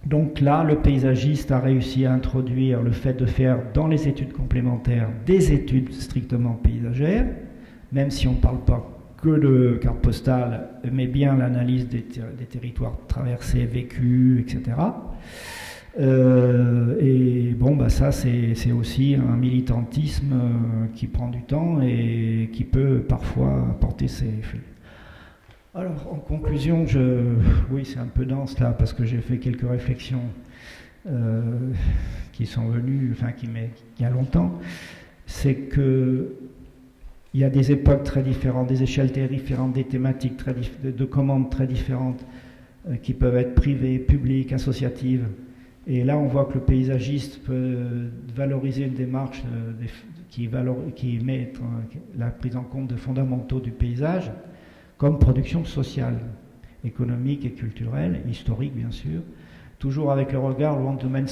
Donc là, le paysagiste a réussi à introduire le fait de faire dans les études complémentaires des études strictement paysagères, même si on ne parle pas que de carte postale, mais bien l'analyse des territoires traversés, vécus, etc. Et bon, bah ça c'est aussi un militantisme qui prend du temps et qui peut parfois porter ses fruits. Alors, en conclusion, oui, c'est un peu dense là, parce que j'ai fait quelques réflexions qui sont venues, enfin, il y a longtemps. C'est que il y a des époques très différentes, des échelles très différentes, des thématiques de commandes très différentes, qui peuvent être privées, publiques, associatives. Et là, on voit que le paysagiste peut valoriser une démarche qui met la prise en compte de fondamentaux du paysage, comme production sociale, économique et culturelle, historique bien sûr, toujours avec le regard loin du domaine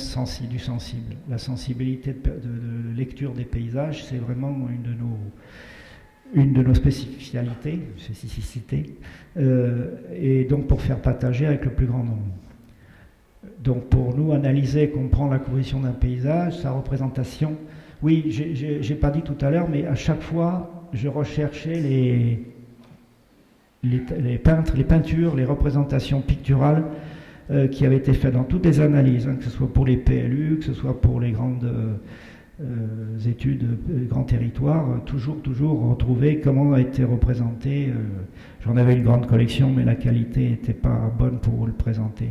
du sensible. La sensibilité de lecture des paysages, c'est vraiment une de nos spécificités, et donc pour faire partager avec le plus grand nombre. Donc pour nous, analyser, comprendre la composition d'un paysage, sa représentation, oui, j'ai pas dit tout à l'heure, mais à chaque fois, je recherchais les peintures, les représentations picturales qui avaient été faites dans toutes les analyses, que ce soit pour les PLU, que ce soit pour les grandes études, grands territoires, toujours retrouver comment a été représenté. J'en avais une grande collection, mais la qualité n'était pas bonne pour le présenter.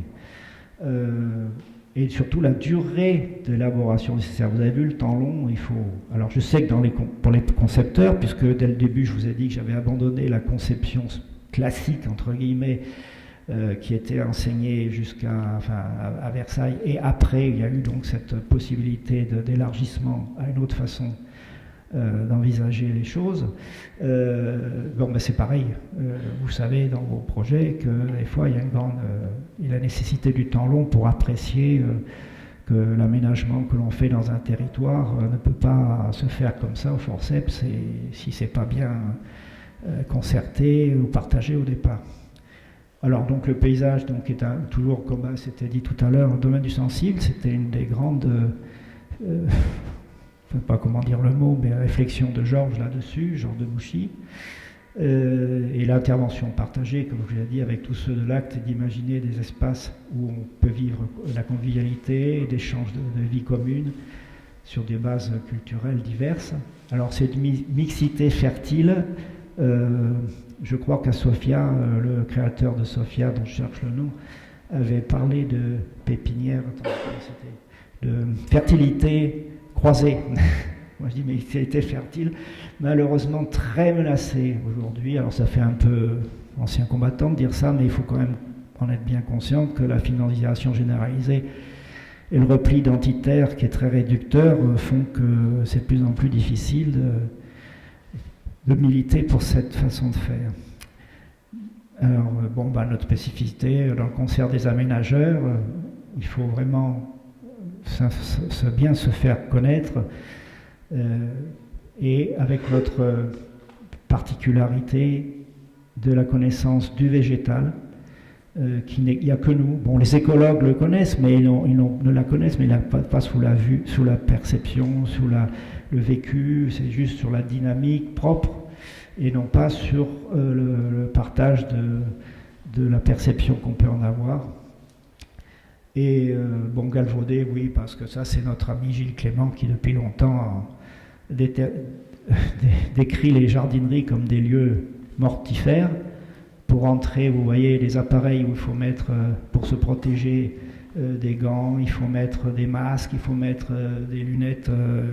Et surtout la durée d'élaboration nécessaire. Vous avez vu le temps long, il faut... Alors je sais que pour les concepteurs, puisque dès le début je vous ai dit que j'avais abandonné la conception classique, entre guillemets, qui était enseignée à Versailles, et après il y a eu donc cette possibilité d'élargissement à une autre façon d'envisager les choses. C'est pareil, vous savez dans vos projets que des fois il y a la nécessité du temps long pour apprécier que l'aménagement que l'on fait dans un territoire ne peut pas se faire comme ça au forceps si c'est pas bien concerté ou partagé au départ. Alors donc le paysage donc, est toujours, comme c'était dit tout à l'heure, un domaine du sensible. C'était une des grandes, je ne sais pas comment dire le mot, mais réflexion de Georges là-dessus, Georges de Mouchy. Et l'intervention partagée, comme je vous l'ai dit, avec tous ceux de l'acte, d'imaginer des espaces où on peut vivre la convivialité et d'échanges de vie commune sur des bases culturelles diverses. Alors cette mixité fertile, je crois qu'à Sofia, le créateur de Sofia, dont je cherche le nom, avait parlé de pépinière, de fertilité croisée. Moi je dis, mais il était fertile, malheureusement très menacé aujourd'hui. Alors ça fait un peu ancien combattant de dire ça, mais il faut quand même en être bien conscient que la financiarisation généralisée et le repli identitaire qui est très réducteur font que c'est de plus en plus difficile de militer pour cette façon de faire. Alors, notre spécificité, dans le concert des aménageurs, il faut vraiment bien se faire connaître et avec notre particularité de la connaissance du végétal, il n'y a que nous. Bon, les écologues le connaissent, mais ne la connaissent, mais pas sous la vue, sous la perception, sous le vécu, c'est juste sur la dynamique propre, et non pas sur le partage de la perception qu'on peut en avoir. Et galvaudé, oui, parce que ça, c'est notre ami Gilles Clément qui, depuis longtemps, décrit les jardineries comme des lieux mortifères. Pour entrer, vous voyez les appareils où il faut mettre, pour se protéger, des gants, il faut mettre des masques, il faut mettre des lunettes,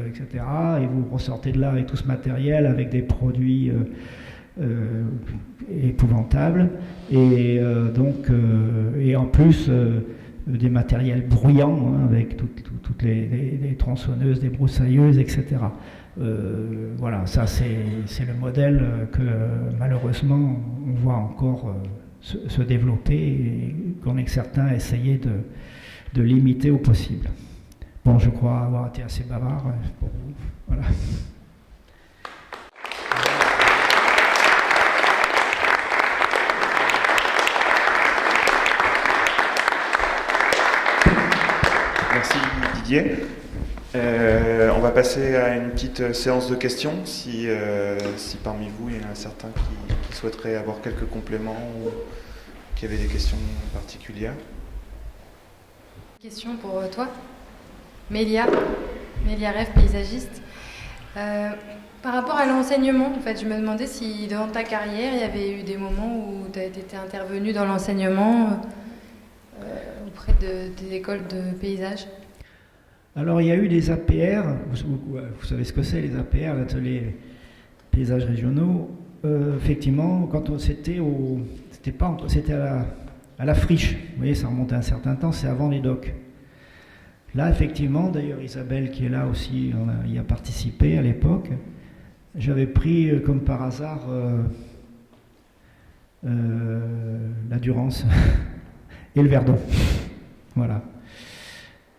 etc. Et vous ressortez de là avec tout ce matériel, avec des produits épouvantables. Et et en plus, des matériels bruyants, hein, avec toutes les tronçonneuses, des broussailleuses, etc. Voilà, ça c'est le modèle que malheureusement on voit encore se développer et qu'on est certains à essayer de limiter au possible. Bon, je crois avoir été assez bavard pour vous. Voilà. Merci Didier. On va passer à une petite séance de questions. Si parmi vous, il y en a certains qui souhaiteraient avoir quelques compléments ou qui avaient des questions particulières. Question pour toi, Mélia Rêve, paysagiste. Par rapport à l'enseignement, en fait, je me demandais si dans ta carrière, il y avait eu des moments où tu as été intervenu dans l'enseignement auprès des écoles de paysage. Alors il y a eu des APR, vous savez ce que c'est les APR, l'atelier paysages régionaux. Effectivement, quand c'était à la friche, vous voyez, ça remonte à un certain temps, c'est avant les docs. Là, effectivement, d'ailleurs Isabelle qui est là aussi, y a participé à l'époque. J'avais pris comme par hasard la Durance et le Verdon. Voilà.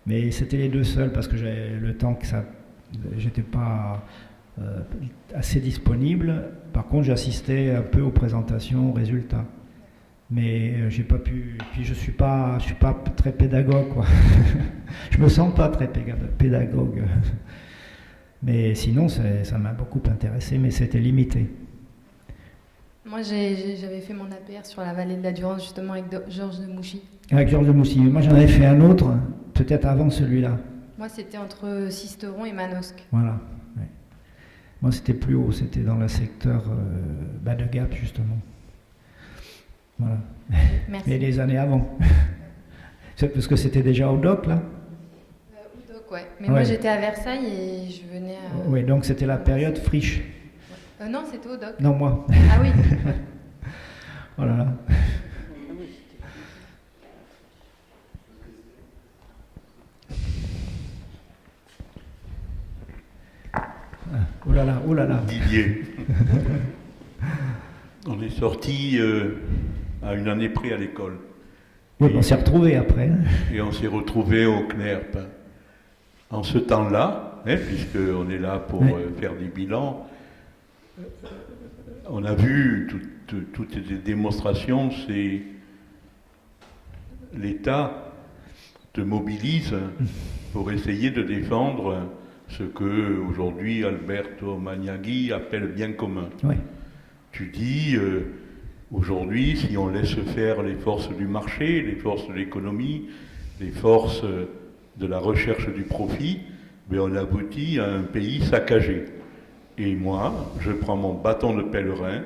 Mais c'était les deux seuls parce que j'avais le temps que j'étais pas assez disponible. Par contre, j'assistais un peu aux présentations, aux résultats. Mais j'ai pas pu. Puis je suis pas très pédagogue, quoi. Je me sens pas très pédagogue. Mais sinon, ça m'a beaucoup intéressé, mais c'était limité. Moi, j'avais fait mon APR sur la vallée de la Durance, justement, avec Georges de Mouchy. Avec Georges de Mouchy. Moi, j'en avais fait un autre, peut-être avant celui-là. Moi, c'était entre Sisteron et Manosque. Voilà. Ouais. Moi, c'était plus haut, c'était dans le secteur de Gap, justement. Voilà. Merci. Mais les années avant. Parce que c'était déjà au doc, là. Au doc, ouais. Mais moi, j'étais à Versailles et je venais à... Oui, donc c'était la période friche. Non, c'était au doc. Non, moi. Ah oui. Oh là là. Oh là là, oh là là. Didier. On est sortis à une année près à l'école. Oui, on s'est retrouvés après. Et on s'est retrouvés au CNERP. En ce temps-là, puisqu'on est là pour faire des bilans, on a vu toutes les démonstrations, l'État te mobilise pour essayer de défendre ce que aujourd'hui Alberto Magnaghi appelle bien commun. Oui. Tu dis, aujourd'hui, si on laisse faire les forces du marché, les forces de l'économie, les forces de la recherche du profit, ben on aboutit à un pays saccagé. Et moi, je prends mon bâton de pèlerin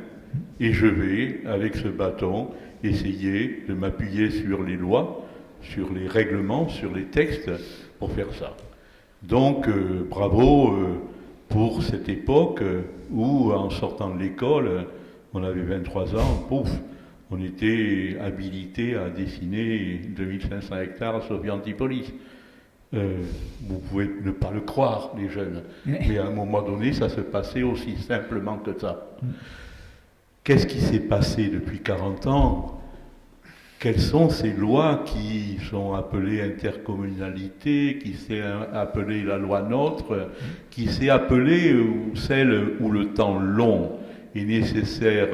et je vais, avec ce bâton, essayer de m'appuyer sur les lois, sur les règlements, sur les textes, pour faire ça. Donc, bravo pour cette époque où, en sortant de l'école, on avait 23 ans, pouf, on était habilité à dessiner 2500 hectares à Sophie Antipolis. Vous pouvez ne pas le croire, les jeunes, mais à un moment donné, ça se passait aussi simplement que ça. Qu'est-ce qui s'est passé depuis 40 ans ? Quelles sont ces lois qui sont appelées intercommunalité, qui s'est appelée la loi NOTRe, qui s'est appelée celle où le temps long est nécessaire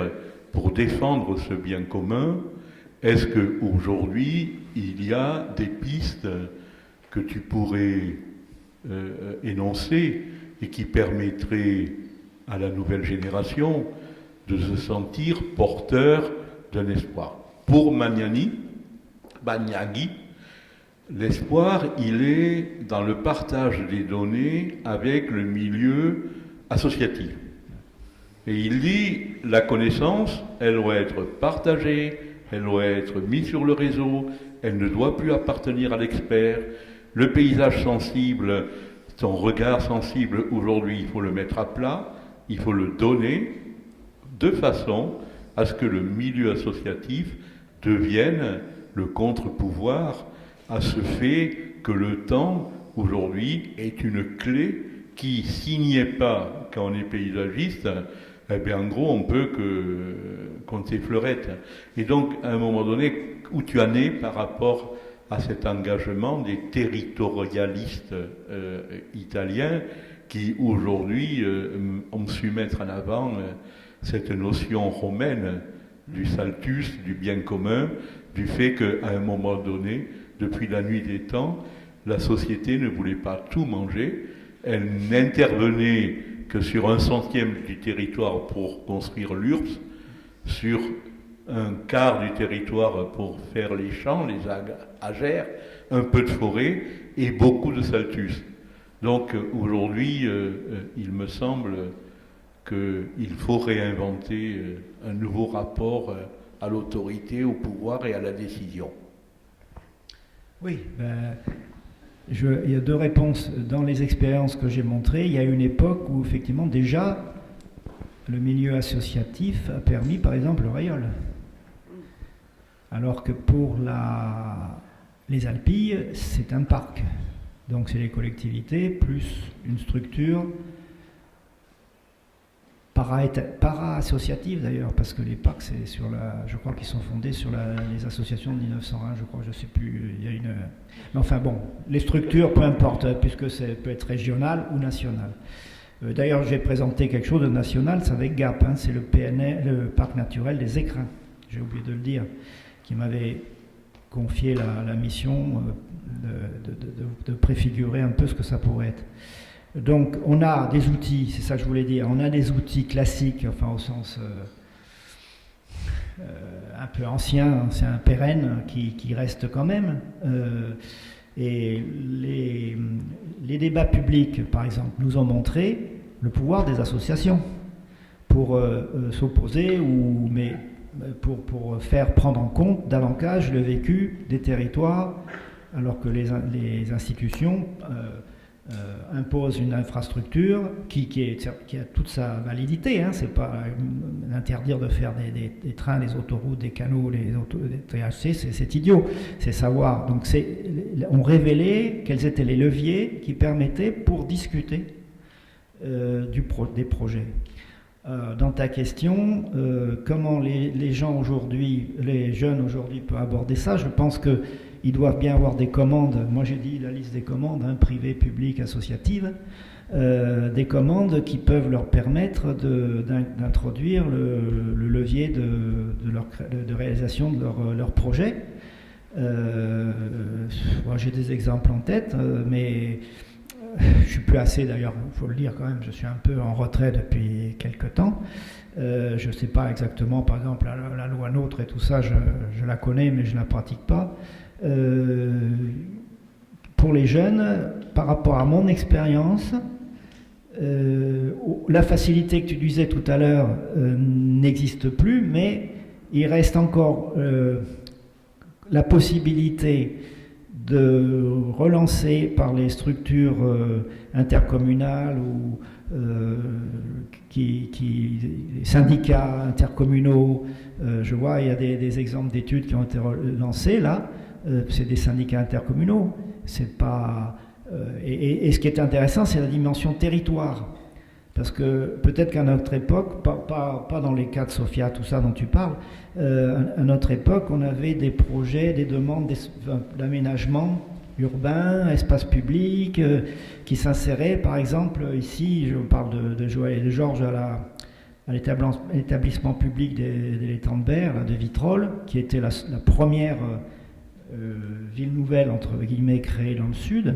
pour défendre ce bien commun? Est-ce qu'aujourd'hui, il y a des pistes que tu pourrais énoncer et qui permettraient à la nouvelle génération de se sentir porteur d'un espoir? Pour Magnaghi, l'espoir, il est dans le partage des données avec le milieu associatif. Et il dit, la connaissance, elle doit être partagée, elle doit être mise sur le réseau, elle ne doit plus appartenir à l'expert. Le paysage sensible, son regard sensible, aujourd'hui, il faut le mettre à plat, il faut le donner de façon à ce que le milieu associatif devienne le contre-pouvoir à ce fait que le temps, aujourd'hui, est une clé qui, s'il n'y est pas quand on est paysagiste, eh bien, en gros, on peut que compter fleurette. Et donc, à un moment donné, où tu en es par rapport à cet engagement des territorialistes italiens qui, aujourd'hui, ont su mettre en avant cette notion romaine du saltus, du bien commun, du fait qu'à un moment donné, depuis la nuit des temps, la société ne voulait pas tout manger, elle n'intervenait que sur 1/100 du territoire pour construire l'URSS, sur un quart du territoire pour faire les champs, les agères, un peu de forêt et beaucoup de saltus. Donc aujourd'hui, il me semble qu'il faut réinventer un nouveau rapport à l'autorité, au pouvoir et à la décision. Oui, il y a deux réponses. Dans les expériences que j'ai montrées, il y a une époque où effectivement déjà le milieu associatif a permis par exemple le rayol. Alors que pour les Alpilles, c'est un parc. Donc c'est les collectivités plus une structure para-associative d'ailleurs, parce que les parcs, c'est sur je crois qu'ils sont fondés sur les associations de 1901, je crois, je ne sais plus, il y a une... Mais enfin bon, les structures, peu importe, puisque ça peut être régional ou national. D'ailleurs, j'ai présenté quelque chose de national, c'est avec Gap, hein, c'est le PNR, le parc naturel des Écrins, j'ai oublié de le dire, qui m'avait confié la mission de préfigurer un peu ce que ça pourrait être. Donc on a des outils, c'est ça que je voulais dire, on a des outils classiques, enfin au sens un peu ancien pérenne, qui restent quand même. Et les débats publics, par exemple, nous ont montré le pouvoir des associations pour s'opposer mais pour faire prendre en compte davantage le vécu des territoires, alors que les institutions impose une infrastructure qui a toute sa validité, hein, c'est pas interdire de faire des trains, des autoroutes, des canaux, des THC, c'est idiot, c'est savoir. Donc on révélait quels étaient les leviers qui permettaient pour discuter des projets. Dans ta question, comment les gens aujourd'hui, les jeunes aujourd'hui peuvent aborder ça, je pense que ils doivent bien avoir des commandes. Moi, j'ai dit la liste des commandes, hein, privées, publiques, associatives, des commandes qui peuvent leur permettre d'introduire le levier de réalisation de leur projet. Moi, j'ai des exemples en tête, mais je suis plus assez d'ailleurs, il faut le dire quand même, je suis un peu en retrait depuis quelques temps. Je ne sais pas exactement, par exemple, la loi NOTRe et tout ça, je la connais, mais je ne la pratique pas. Pour les jeunes, par rapport à mon expérience, la facilité que tu disais tout à l'heure n'existe plus, mais il reste encore la possibilité de relancer par les structures intercommunales ou les syndicats intercommunaux. Je vois, il y a des exemples d'études qui ont été lancées là. C'est des syndicats intercommunaux. C'est pas, et ce qui est intéressant, c'est la dimension territoire. Parce que peut-être qu'à notre époque, pas dans les cas de Sofia, tout ça dont tu parles, à notre époque, on avait des projets, des demandes d'aménagement urbain, espace public, qui s'inséraient, par exemple, ici, je parle de Joël et de Georges à l'établissement public des l'étang de Berre, de Vitrolles, qui était la première ville nouvelle, entre guillemets, créée dans le sud,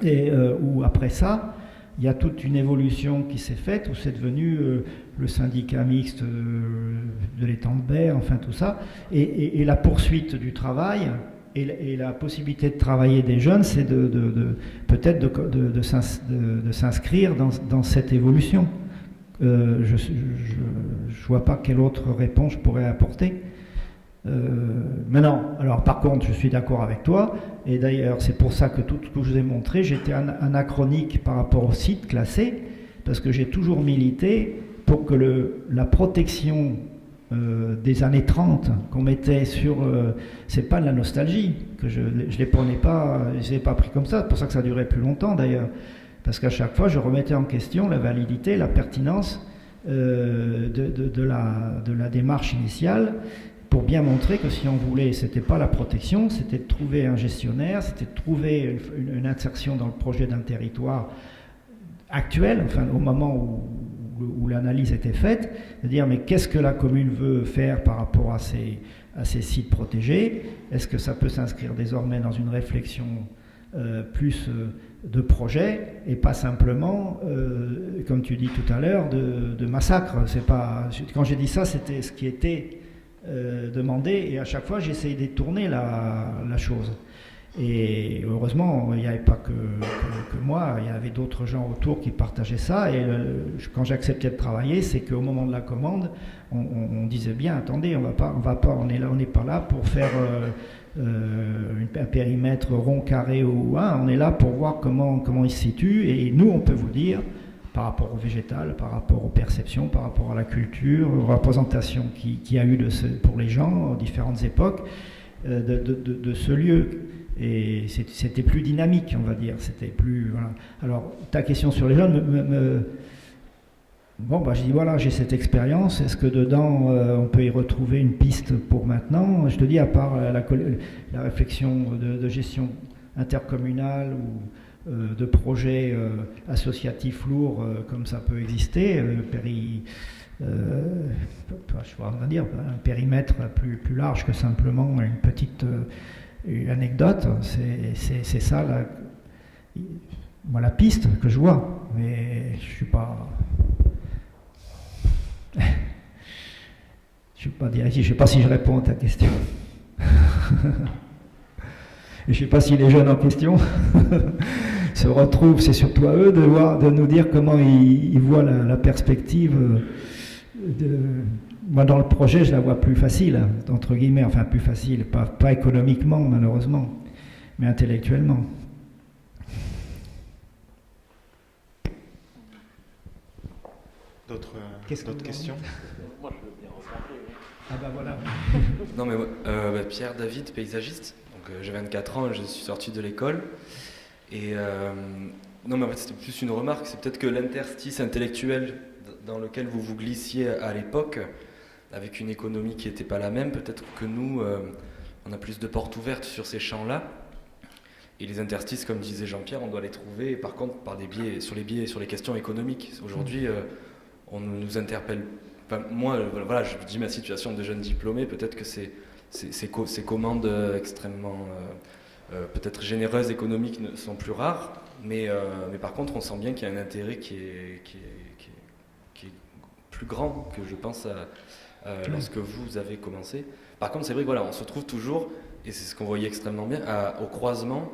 et où après ça, il y a toute une évolution qui s'est faite, où c'est devenu le syndicat mixte de l'étang de Berre, enfin tout ça, et la poursuite du travail, et la possibilité de travailler des jeunes, c'est peut-être de s'inscrire dans cette évolution. Je ne vois pas quelle autre réponse je pourrais apporter. Maintenant, alors par contre, je suis d'accord avec toi, et d'ailleurs c'est pour ça que tout ce que je vous ai montré, j'étais anachronique par rapport au site classé, parce que j'ai toujours milité pour que la protection des années 30 qu'on mettait sur... c'est pas de la nostalgie, que je les prenais pas, je les ai pas pris comme ça, c'est pour ça que ça durait plus longtemps d'ailleurs, parce qu'à chaque fois je remettais en question la validité, la pertinence de la démarche initiale, pour bien montrer que si on voulait, c'était pas la protection, c'était de trouver un gestionnaire, c'était de trouver une insertion dans le projet d'un territoire actuel, enfin au moment où l'analyse était faite, de dire mais qu'est-ce que la commune veut faire par rapport à ces sites protégés, est-ce que ça peut s'inscrire désormais dans une réflexion plus de projet et pas simplement, comme tu dis tout à l'heure, de massacre. C'est pas, quand j'ai dit ça, c'était ce qui était demandé, et à chaque fois j'essayais de détourner la chose. Et heureusement, il n'y avait pas que moi, il y avait d'autres gens autour qui partageaient ça, et quand j'acceptais de travailler, c'est qu'au moment de la commande, on disait bien, attendez, on n'est pas là pour faire un périmètre rond, carré ou on est là pour voir comment il se situe, et nous on peut vous dire par rapport au végétal, par rapport aux perceptions, par rapport à la culture, aux représentations qu'il y a eu pour les gens aux différentes époques de ce lieu. Et c'était plus dynamique, on va dire. C'était plus... Voilà. Alors, ta question sur les jeunes Bon, je dis voilà, j'ai cette expérience. Est-ce que dedans, on peut y retrouver une piste pour maintenant? Je te dis, à part la réflexion de gestion intercommunale ou de projets associatifs lourds comme ça peut exister, je vais dire un périmètre plus large que simplement une petite anecdote, c'est ça la piste que je vois, mais je suis pas dirigé, je sais pas si je réponds à ta question. Et je sais pas si les jeunes en question se retrouvent, c'est surtout à eux de nous dire comment ils voient la perspective. Moi, dans le projet, je la vois plus facile, entre guillemets, enfin plus facile, pas économiquement malheureusement, mais intellectuellement. D'autres questions? Moi, je veux bien ressembler. Ah bah voilà. Non mais Pierre David, paysagiste. Donc j'ai 24 ans, je suis sorti de l'école. Et non mais en fait c'était plus une remarque, c'est peut-être que l'interstice intellectuel dans lequel vous vous glissiez à l'époque, avec une économie qui n'était pas la même, peut-être que nous, on a plus de portes ouvertes sur ces champs-là. Et les interstices, comme disait Jean-Pierre, on doit les trouver, par contre, par des biais, sur les questions économiques. Aujourd'hui, on nous interpelle. Enfin, moi, voilà, je dis ma situation de jeune diplômé, peut-être que c'est ces commandes extrêmement peut-être généreuses, économiques, sont plus rares, mais par contre on sent bien qu'il y a un intérêt qui est plus grand que je pense lorsque vous avez commencé. Par contre c'est vrai que voilà, on se trouve toujours, et c'est ce qu'on voyait extrêmement bien, au croisement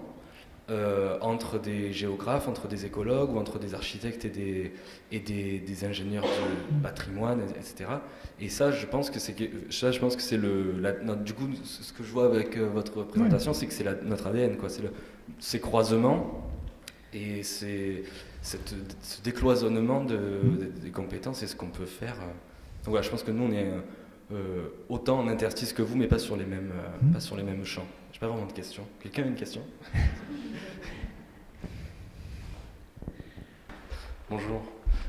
entre des géographes, entre des écologues ou entre des architectes et des ingénieurs du patrimoine, etc. Et ça, je pense que c'est du coup, ce que je vois avec votre présentation, c'est que c'est notre ADN, quoi. C'est ces croisements et ce décloisonnement des compétences, c'est ce qu'on peut faire. Donc voilà, je pense que nous, on est autant en interstice que vous, mais pas sur les mêmes champs. Je n'ai pas vraiment de questions. Quelqu'un a une question? Bonjour.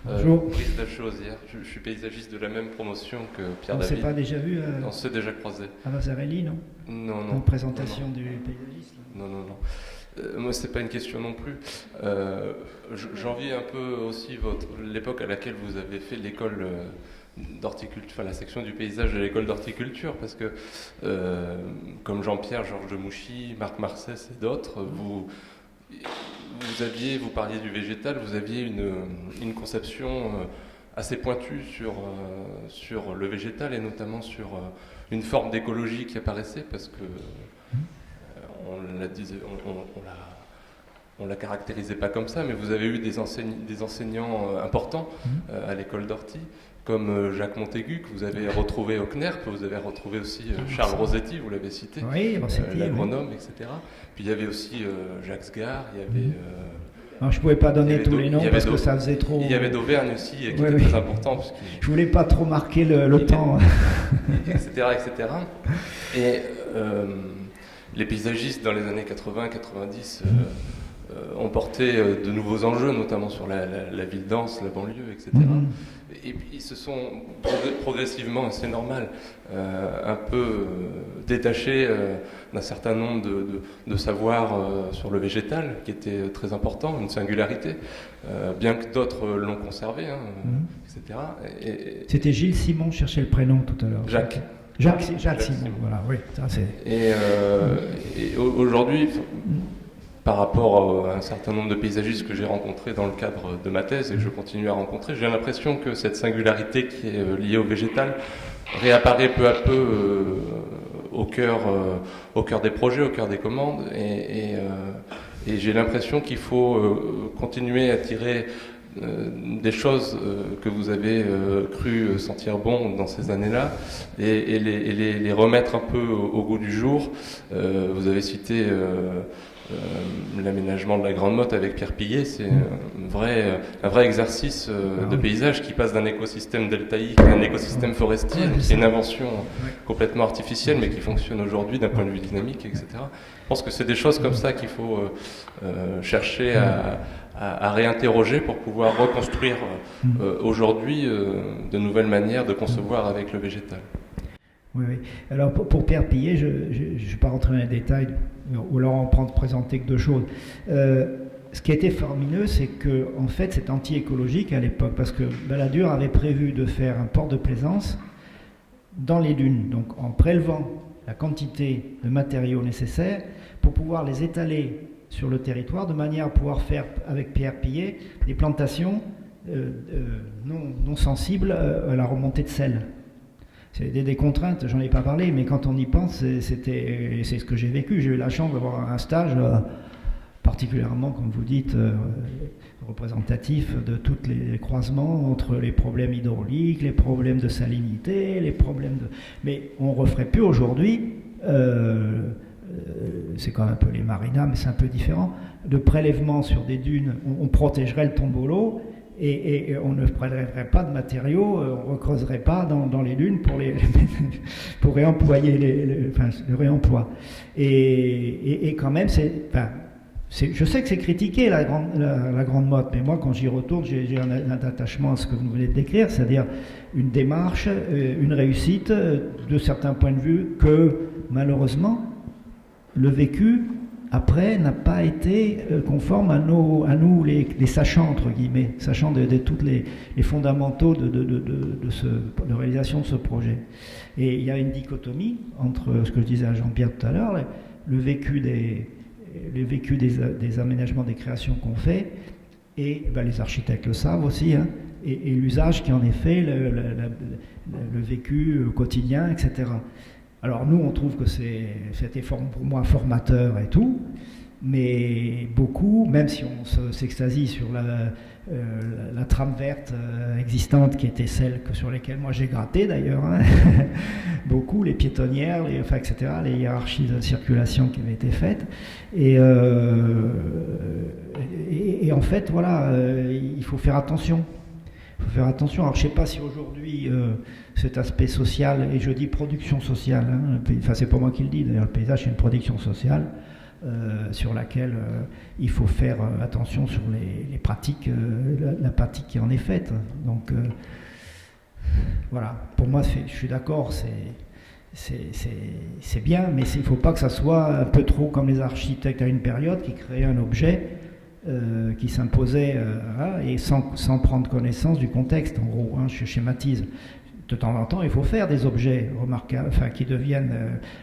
Bonjour. Brice Dachauzière. Je suis paysagiste de la même promotion que Pierre On ne David. s'est pas déjà vu On s'est déjà croisé. à Vasarely, non? Non, non. Une présentation du paysagiste là. Non. Moi, c'est pas une question non plus. J'envie un peu aussi l'époque à laquelle vous avez fait l'école d'horticulture, enfin la section du paysage de l'école d'horticulture, parce que comme Jean-Pierre, Georges de Mouchy, Marc Marcès et d'autres, vous parliez du végétal, vous aviez une conception assez pointue sur le végétal et notamment sur une forme d'écologie qui apparaissait, parce que on la caractérisait pas comme ça, mais vous avez eu des enseignants importants à l'école d'Horty, comme Jacques Montaigu, que vous avez retrouvé au CNERP, vous avez retrouvé aussi Charles Rosetti, vous l'avez cité, l'agronome, etc. Puis il y avait aussi Jacques Sgard, il y avait... Alors, je ne pouvais pas donner tous les noms parce que ça faisait trop... Il y avait d'Auvergne aussi, qui était très important. Je ne voulais pas trop marquer le temps. Etc. Et les paysagistes dans les années 80-90 ont porté de nouveaux enjeux, notamment sur la ville dense, la banlieue, etc. Et puis ils se sont progressivement, c'est normal, un peu détachés d'un certain nombre de savoirs sur le végétal, qui était très important, une singularité, bien que d'autres l'ont conservé, etc. C'était Gilles Simon, je cherchais le prénom tout à l'heure. Jacques Simon, voilà, oui. Ça, c'est... Et aujourd'hui, par rapport à un certain nombre de paysagistes que j'ai rencontrés dans le cadre de ma thèse et que je continue à rencontrer, j'ai l'impression que cette singularité qui est liée au végétal réapparaît peu à peu au cœur des projets, au cœur des commandes. Et j'ai l'impression qu'il faut continuer à tirer des choses que vous avez cru sentir bon dans ces années-là et les remettre un peu au goût du jour. Vous avez cité l'aménagement de la Grande Motte avec Pierre Pillet, c'est un vrai exercice de paysage qui passe d'un écosystème deltaïque à un écosystème forestier. C'est une invention complètement artificielle mais qui fonctionne aujourd'hui d'un point de vue dynamique, etc. Je pense que c'est des choses comme ça qu'il faut chercher à réinterroger pour pouvoir reconstruire aujourd'hui de nouvelles manières de concevoir avec le végétal. Oui. Alors pour Pierre Pillet, je ne vais pas rentrer dans les détails, ou alors on prend de présenter que deux choses. Ce qui a été faramineux, c'est que en fait c'est anti-écologique à l'époque, parce que Balladur avait prévu de faire un port de plaisance dans les dunes, donc en prélevant la quantité de matériaux nécessaires pour pouvoir les étaler sur le territoire, de manière à pouvoir faire avec Pierre Pillet des plantations non sensibles à la remontée de sel. C'est des contraintes, j'en ai pas parlé, mais quand on y pense, c'est ce que j'ai vécu. J'ai eu la chance d'avoir un stage particulièrement, comme vous dites, représentatif de tous les croisements entre les problèmes hydrauliques, les problèmes de salinité, les problèmes de... Mais on ne referait plus aujourd'hui, c'est quand même un peu les marinas, mais c'est un peu différent, de prélèvement sur des dunes, on protégerait le tombolo, et on ne prélèverait pas de matériaux, on ne recreuserait pas dans les dunes pour réemployer le réemploi. Et quand même, je sais que c'est critiqué la Grande Motte, mais moi quand j'y retourne, j'ai un attachement à ce que vous venez de décrire, c'est-à-dire une démarche, une réussite de certains points de vue que malheureusement le vécu après, n'a pas été conforme à nous les sachants, entre guillemets, sachant de tous les fondamentaux de réalisation de ce projet. Et il y a une dichotomie entre ce que je disais à Jean-Pierre tout à l'heure, le vécu des aménagements, des créations qu'on fait, et ben, les architectes le savent aussi, hein, et l'usage qui en est fait, le vécu quotidien, etc. Alors nous, on trouve que c'était pour moi formateur et tout, mais beaucoup, même si on s'extasie sur la trame verte existante, qui était celle sur laquelle moi j'ai gratté d'ailleurs, hein, beaucoup, les piétonnières, etc., les hiérarchies de circulation qui avaient été faites, et en fait, voilà, il faut faire attention. Il faut faire attention. Alors je ne sais pas si aujourd'hui cet aspect social, et je dis production sociale, hein, enfin c'est pas moi qui le dis, d'ailleurs le paysage c'est une production sociale sur laquelle il faut faire attention sur les pratiques, la pratique qui en est faite. Donc voilà, pour moi je suis d'accord, c'est bien, mais il ne faut pas que ça soit un peu trop comme les architectes à une période qui créaient un objet qui s'imposait et sans prendre connaissance du contexte, en gros, hein, je schématise. De temps en temps, il faut faire des objets remarquables, enfin, qui deviennent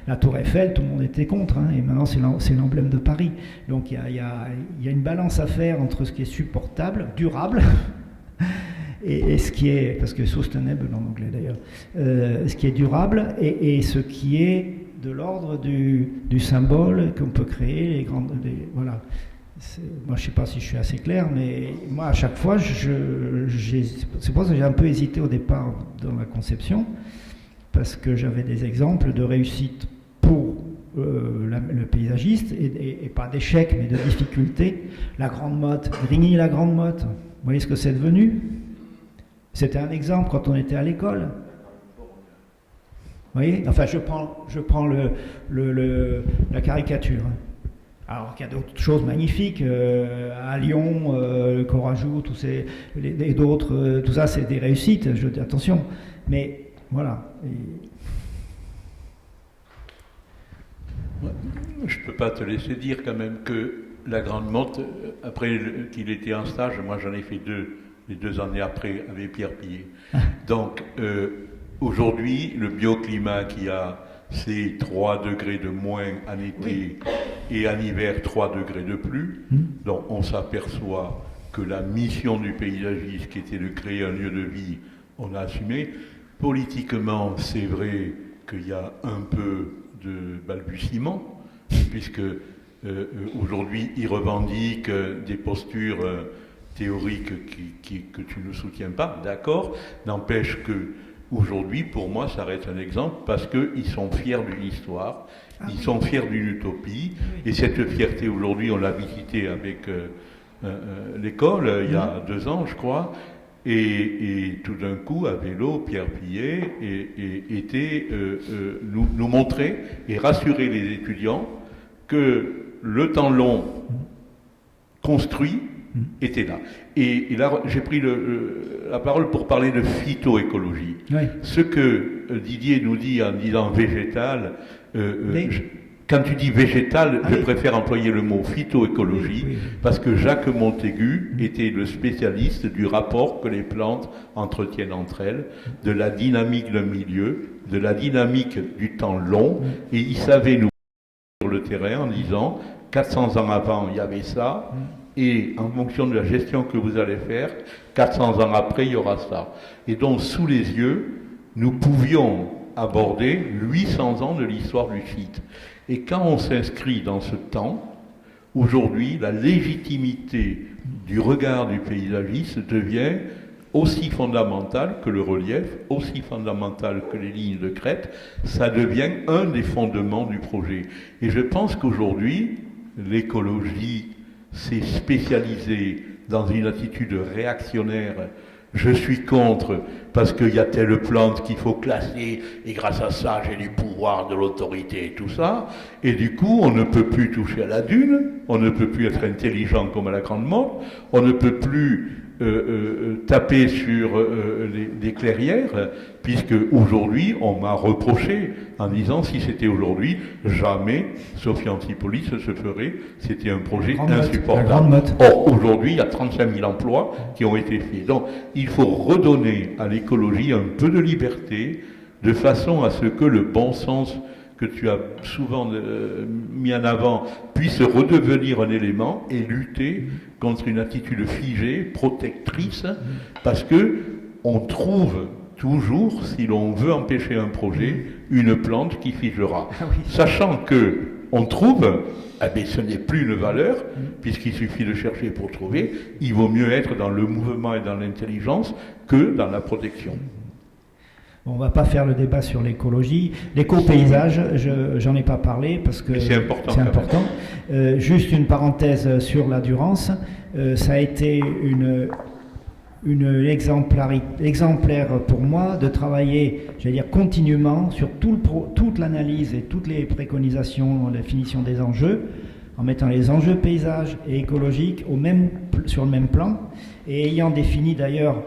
la Tour Eiffel, tout le monde était contre, hein, et maintenant c'est l'emblème de Paris. Donc il y a une balance à faire entre ce qui est supportable, durable, et ce qui est, parce que sustainable en anglais d'ailleurs, ce qui est durable et ce qui est de l'ordre du symbole qu'on peut créer, voilà. Moi, je ne sais pas si je suis assez clair, mais moi, à chaque fois, c'est pour ça que j'ai un peu hésité au départ dans la conception, parce que j'avais des exemples de réussite pour le paysagiste, et pas d'échec, mais de difficulté. La Grande Motte, Grigny-la-Grande-Motte, vous voyez ce que c'est devenu? C'était un exemple quand on était à l'école. Vous voyez? Enfin, je prends la caricature. Alors qu'il y a d'autres choses magnifiques, à Lyon, Corajoux, et d'autres, tout ça c'est des réussites, attention, mais voilà. Je ne peux pas te laisser dire quand même que la Grande Motte, après qu'il était en stage, moi j'en ai fait les 2 années après avec Pierre Pillet. Donc aujourd'hui, le bioclimat qui a c'est 3 degrés de moins en été et en hiver 3 degrés de plus. Donc on s'aperçoit que la mission du paysagiste qui était de créer un lieu de vie, on a assumé. Politiquement, c'est vrai qu'il y a un peu de balbutiement, puisque aujourd'hui ils revendiquent des postures théoriques que tu ne soutiens pas, d'accord, n'empêche que aujourd'hui, pour moi, ça reste un exemple parce qu'ils sont fiers d'une histoire, ils sont fiers d'une utopie, et cette fierté, aujourd'hui, on l'a visité avec l'école, il y a 2 ans, je crois, et tout d'un coup, à vélo, Pierre Pillet était nous montrer et rassurer les étudiants que le temps long construit était là. Et là, j'ai pris la parole pour parler de phytoécologie. Oui. Ce que Didier nous dit en disant végétal, quand tu dis végétal, je préfère employer le mot phytoécologie, parce que Jacques Montaigu était le spécialiste du rapport que les plantes entretiennent entre elles, de la dynamique d'un milieu, de la dynamique du temps long, et il savait nous sur le terrain en disant 400 ans avant, il y avait ça, et en fonction de la gestion que vous allez faire, 400 ans après, il y aura ça. Et donc, sous les yeux, nous pouvions aborder 800 ans de l'histoire du site. Et quand on s'inscrit dans ce temps, aujourd'hui, la légitimité du regard du paysagiste devient aussi fondamentale que le relief, aussi fondamentale que les lignes de crête. Ça devient un des fondements du projet. Et je pense qu'aujourd'hui, l'écologie s'est spécialisée dans une attitude réactionnaire. Je suis contre parce qu'il y a telle plante qu'il faut classer et grâce à ça j'ai du pouvoir, de l'autorité et tout ça. Et du coup on ne peut plus toucher à la dune, on ne peut plus être intelligent comme à la Grande Motte, on ne peut plus taper sur les clairières, puisque aujourd'hui, on m'a reproché en disant si c'était aujourd'hui, jamais Sophia Antipolis se ferait. C'était un projet insupportable. Or, aujourd'hui, il y a 35 000 emplois qui ont été faits. Donc, il faut redonner à l'écologie un peu de liberté, de façon à ce que le bon sens que tu as souvent mis en avant puisse redevenir un élément et lutter contre une attitude figée, protectrice, parce que on trouve toujours, si l'on veut empêcher un projet, une plante qui figera. Sachant que on trouve, eh bien, ce n'est plus une valeur, puisqu'il suffit de chercher pour trouver, il vaut mieux être dans le mouvement et dans l'intelligence que dans la protection. On ne va pas faire le débat sur l'écologie. L'éco-paysage, j'en ai pas parlé parce que c'est important. C'est important. Juste une parenthèse sur la Durance. Ça a été une exemplaire pour moi de travailler, j'allais dire, continuellement sur toute l'analyse et toutes les préconisations, la définition des enjeux, en mettant les enjeux paysages et écologiques sur le même plan, et ayant défini d'ailleurs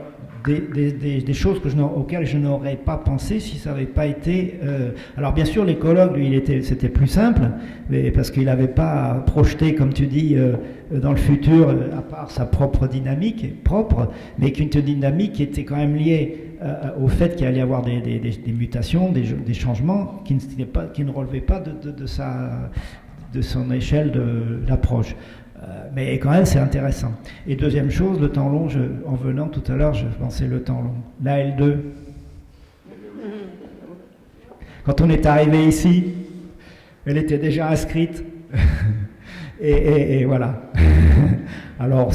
des choses auxquelles je n'aurais pas pensé si ça n'avait pas été... Alors bien sûr, l'écologue, lui, c'était plus simple, mais parce qu'il n'avait pas projeté, comme tu dis, dans le futur, à part sa propre dynamique propre, mais qu'une dynamique qui était quand même liée au fait qu'il allait y avoir des mutations, des changements qui ne relevaient pas de son échelle d'approche. Mais quand même, c'est intéressant. Et deuxième chose, le temps long, en venant tout à l'heure, je pensais le temps long. La L2. Quand on est arrivé ici, elle était déjà inscrite. et voilà. Alors,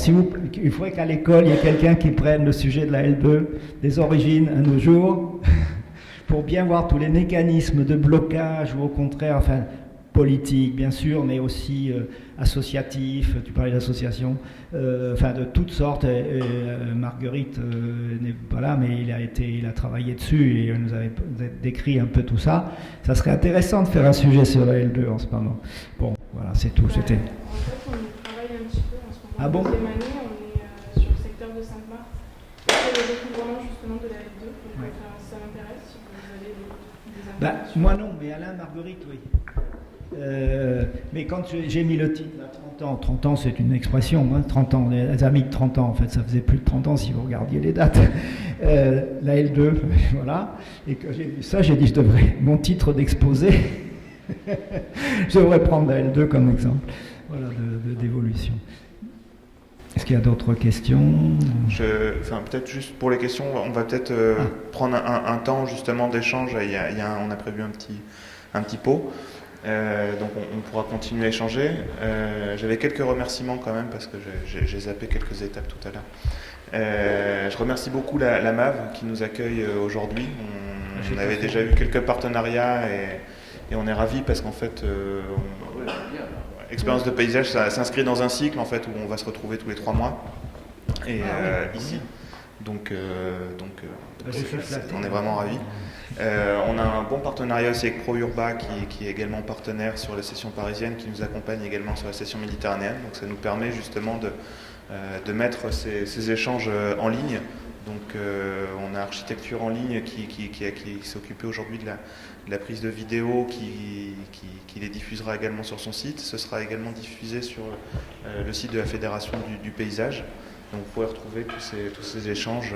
il faudrait qu'à l'école, il y ait quelqu'un qui prenne le sujet de la L2, des origines à nos jours, pour bien voir tous les mécanismes de blocage ou au contraire, enfin, politique bien sûr, mais aussi associatif, tu parlais d'associations, enfin de toutes sortes. Marguerite n'est pas là, mais il a travaillé dessus et il nous avait décrit un peu tout ça. Ça serait intéressant de faire un sujet sur la L2 en ce moment. Bon, voilà, c'est tout. C'était... En fait, on travaille un petit peu en ce moment. Ah bon? Deuxième année, on est sur le secteur de Sainte-Marthe. Et c'est le découvrement justement de la L2. Donc, ouais. Ça m'intéresse si vous avez des informations. Moi non, mais Alain, Marguerite, oui. Mais quand j'ai mis le titre, là, 30 ans c'est une expression, hein, 30 ans, les amis de 30 ans, en fait, ça faisait plus de 30 ans si vous regardiez les dates. La L2, voilà. Et quand j'ai vu ça, j'ai dit, mon titre d'exposé, je devrais prendre la L2 comme exemple, voilà, d'évolution. Est-ce qu'il y a d'autres questions? Peut-être juste pour les questions, on va peut-être prendre un temps justement d'échange. On a prévu un petit pot. Donc on pourra continuer à échanger. J'avais quelques remerciements quand même parce que j'ai zappé quelques étapes tout à l'heure. Je remercie beaucoup la MAV qui nous accueille aujourd'hui. On avait déjà eu quelques partenariats et on est ravis parce qu'en fait Expérience de paysage, ça s'inscrit dans un cycle en fait où on va se retrouver tous les 3 mois et ici. Donc on est vraiment ravis. On a un bon partenariat aussi avec ProUrba qui est également partenaire sur la session parisienne, qui nous accompagne également sur la session méditerranéenne. Donc ça nous permet justement de mettre ces échanges en ligne. Donc on a Architecture en ligne qui s'est occupé aujourd'hui de la prise de vidéos, qui les diffusera également sur son site. Ce sera également diffusé sur le site de la Fédération du paysage. Donc vous pouvez retrouver tous ces échanges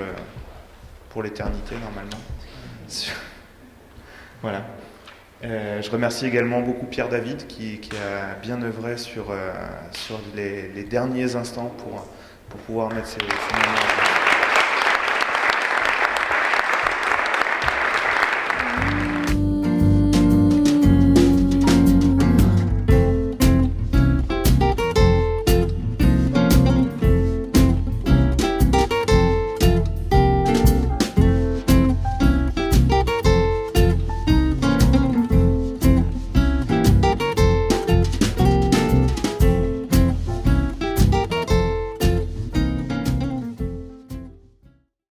pour l'éternité normalement. Voilà. Je remercie également beaucoup Pierre David qui a bien œuvré sur les derniers instants pour pouvoir mettre ces moments.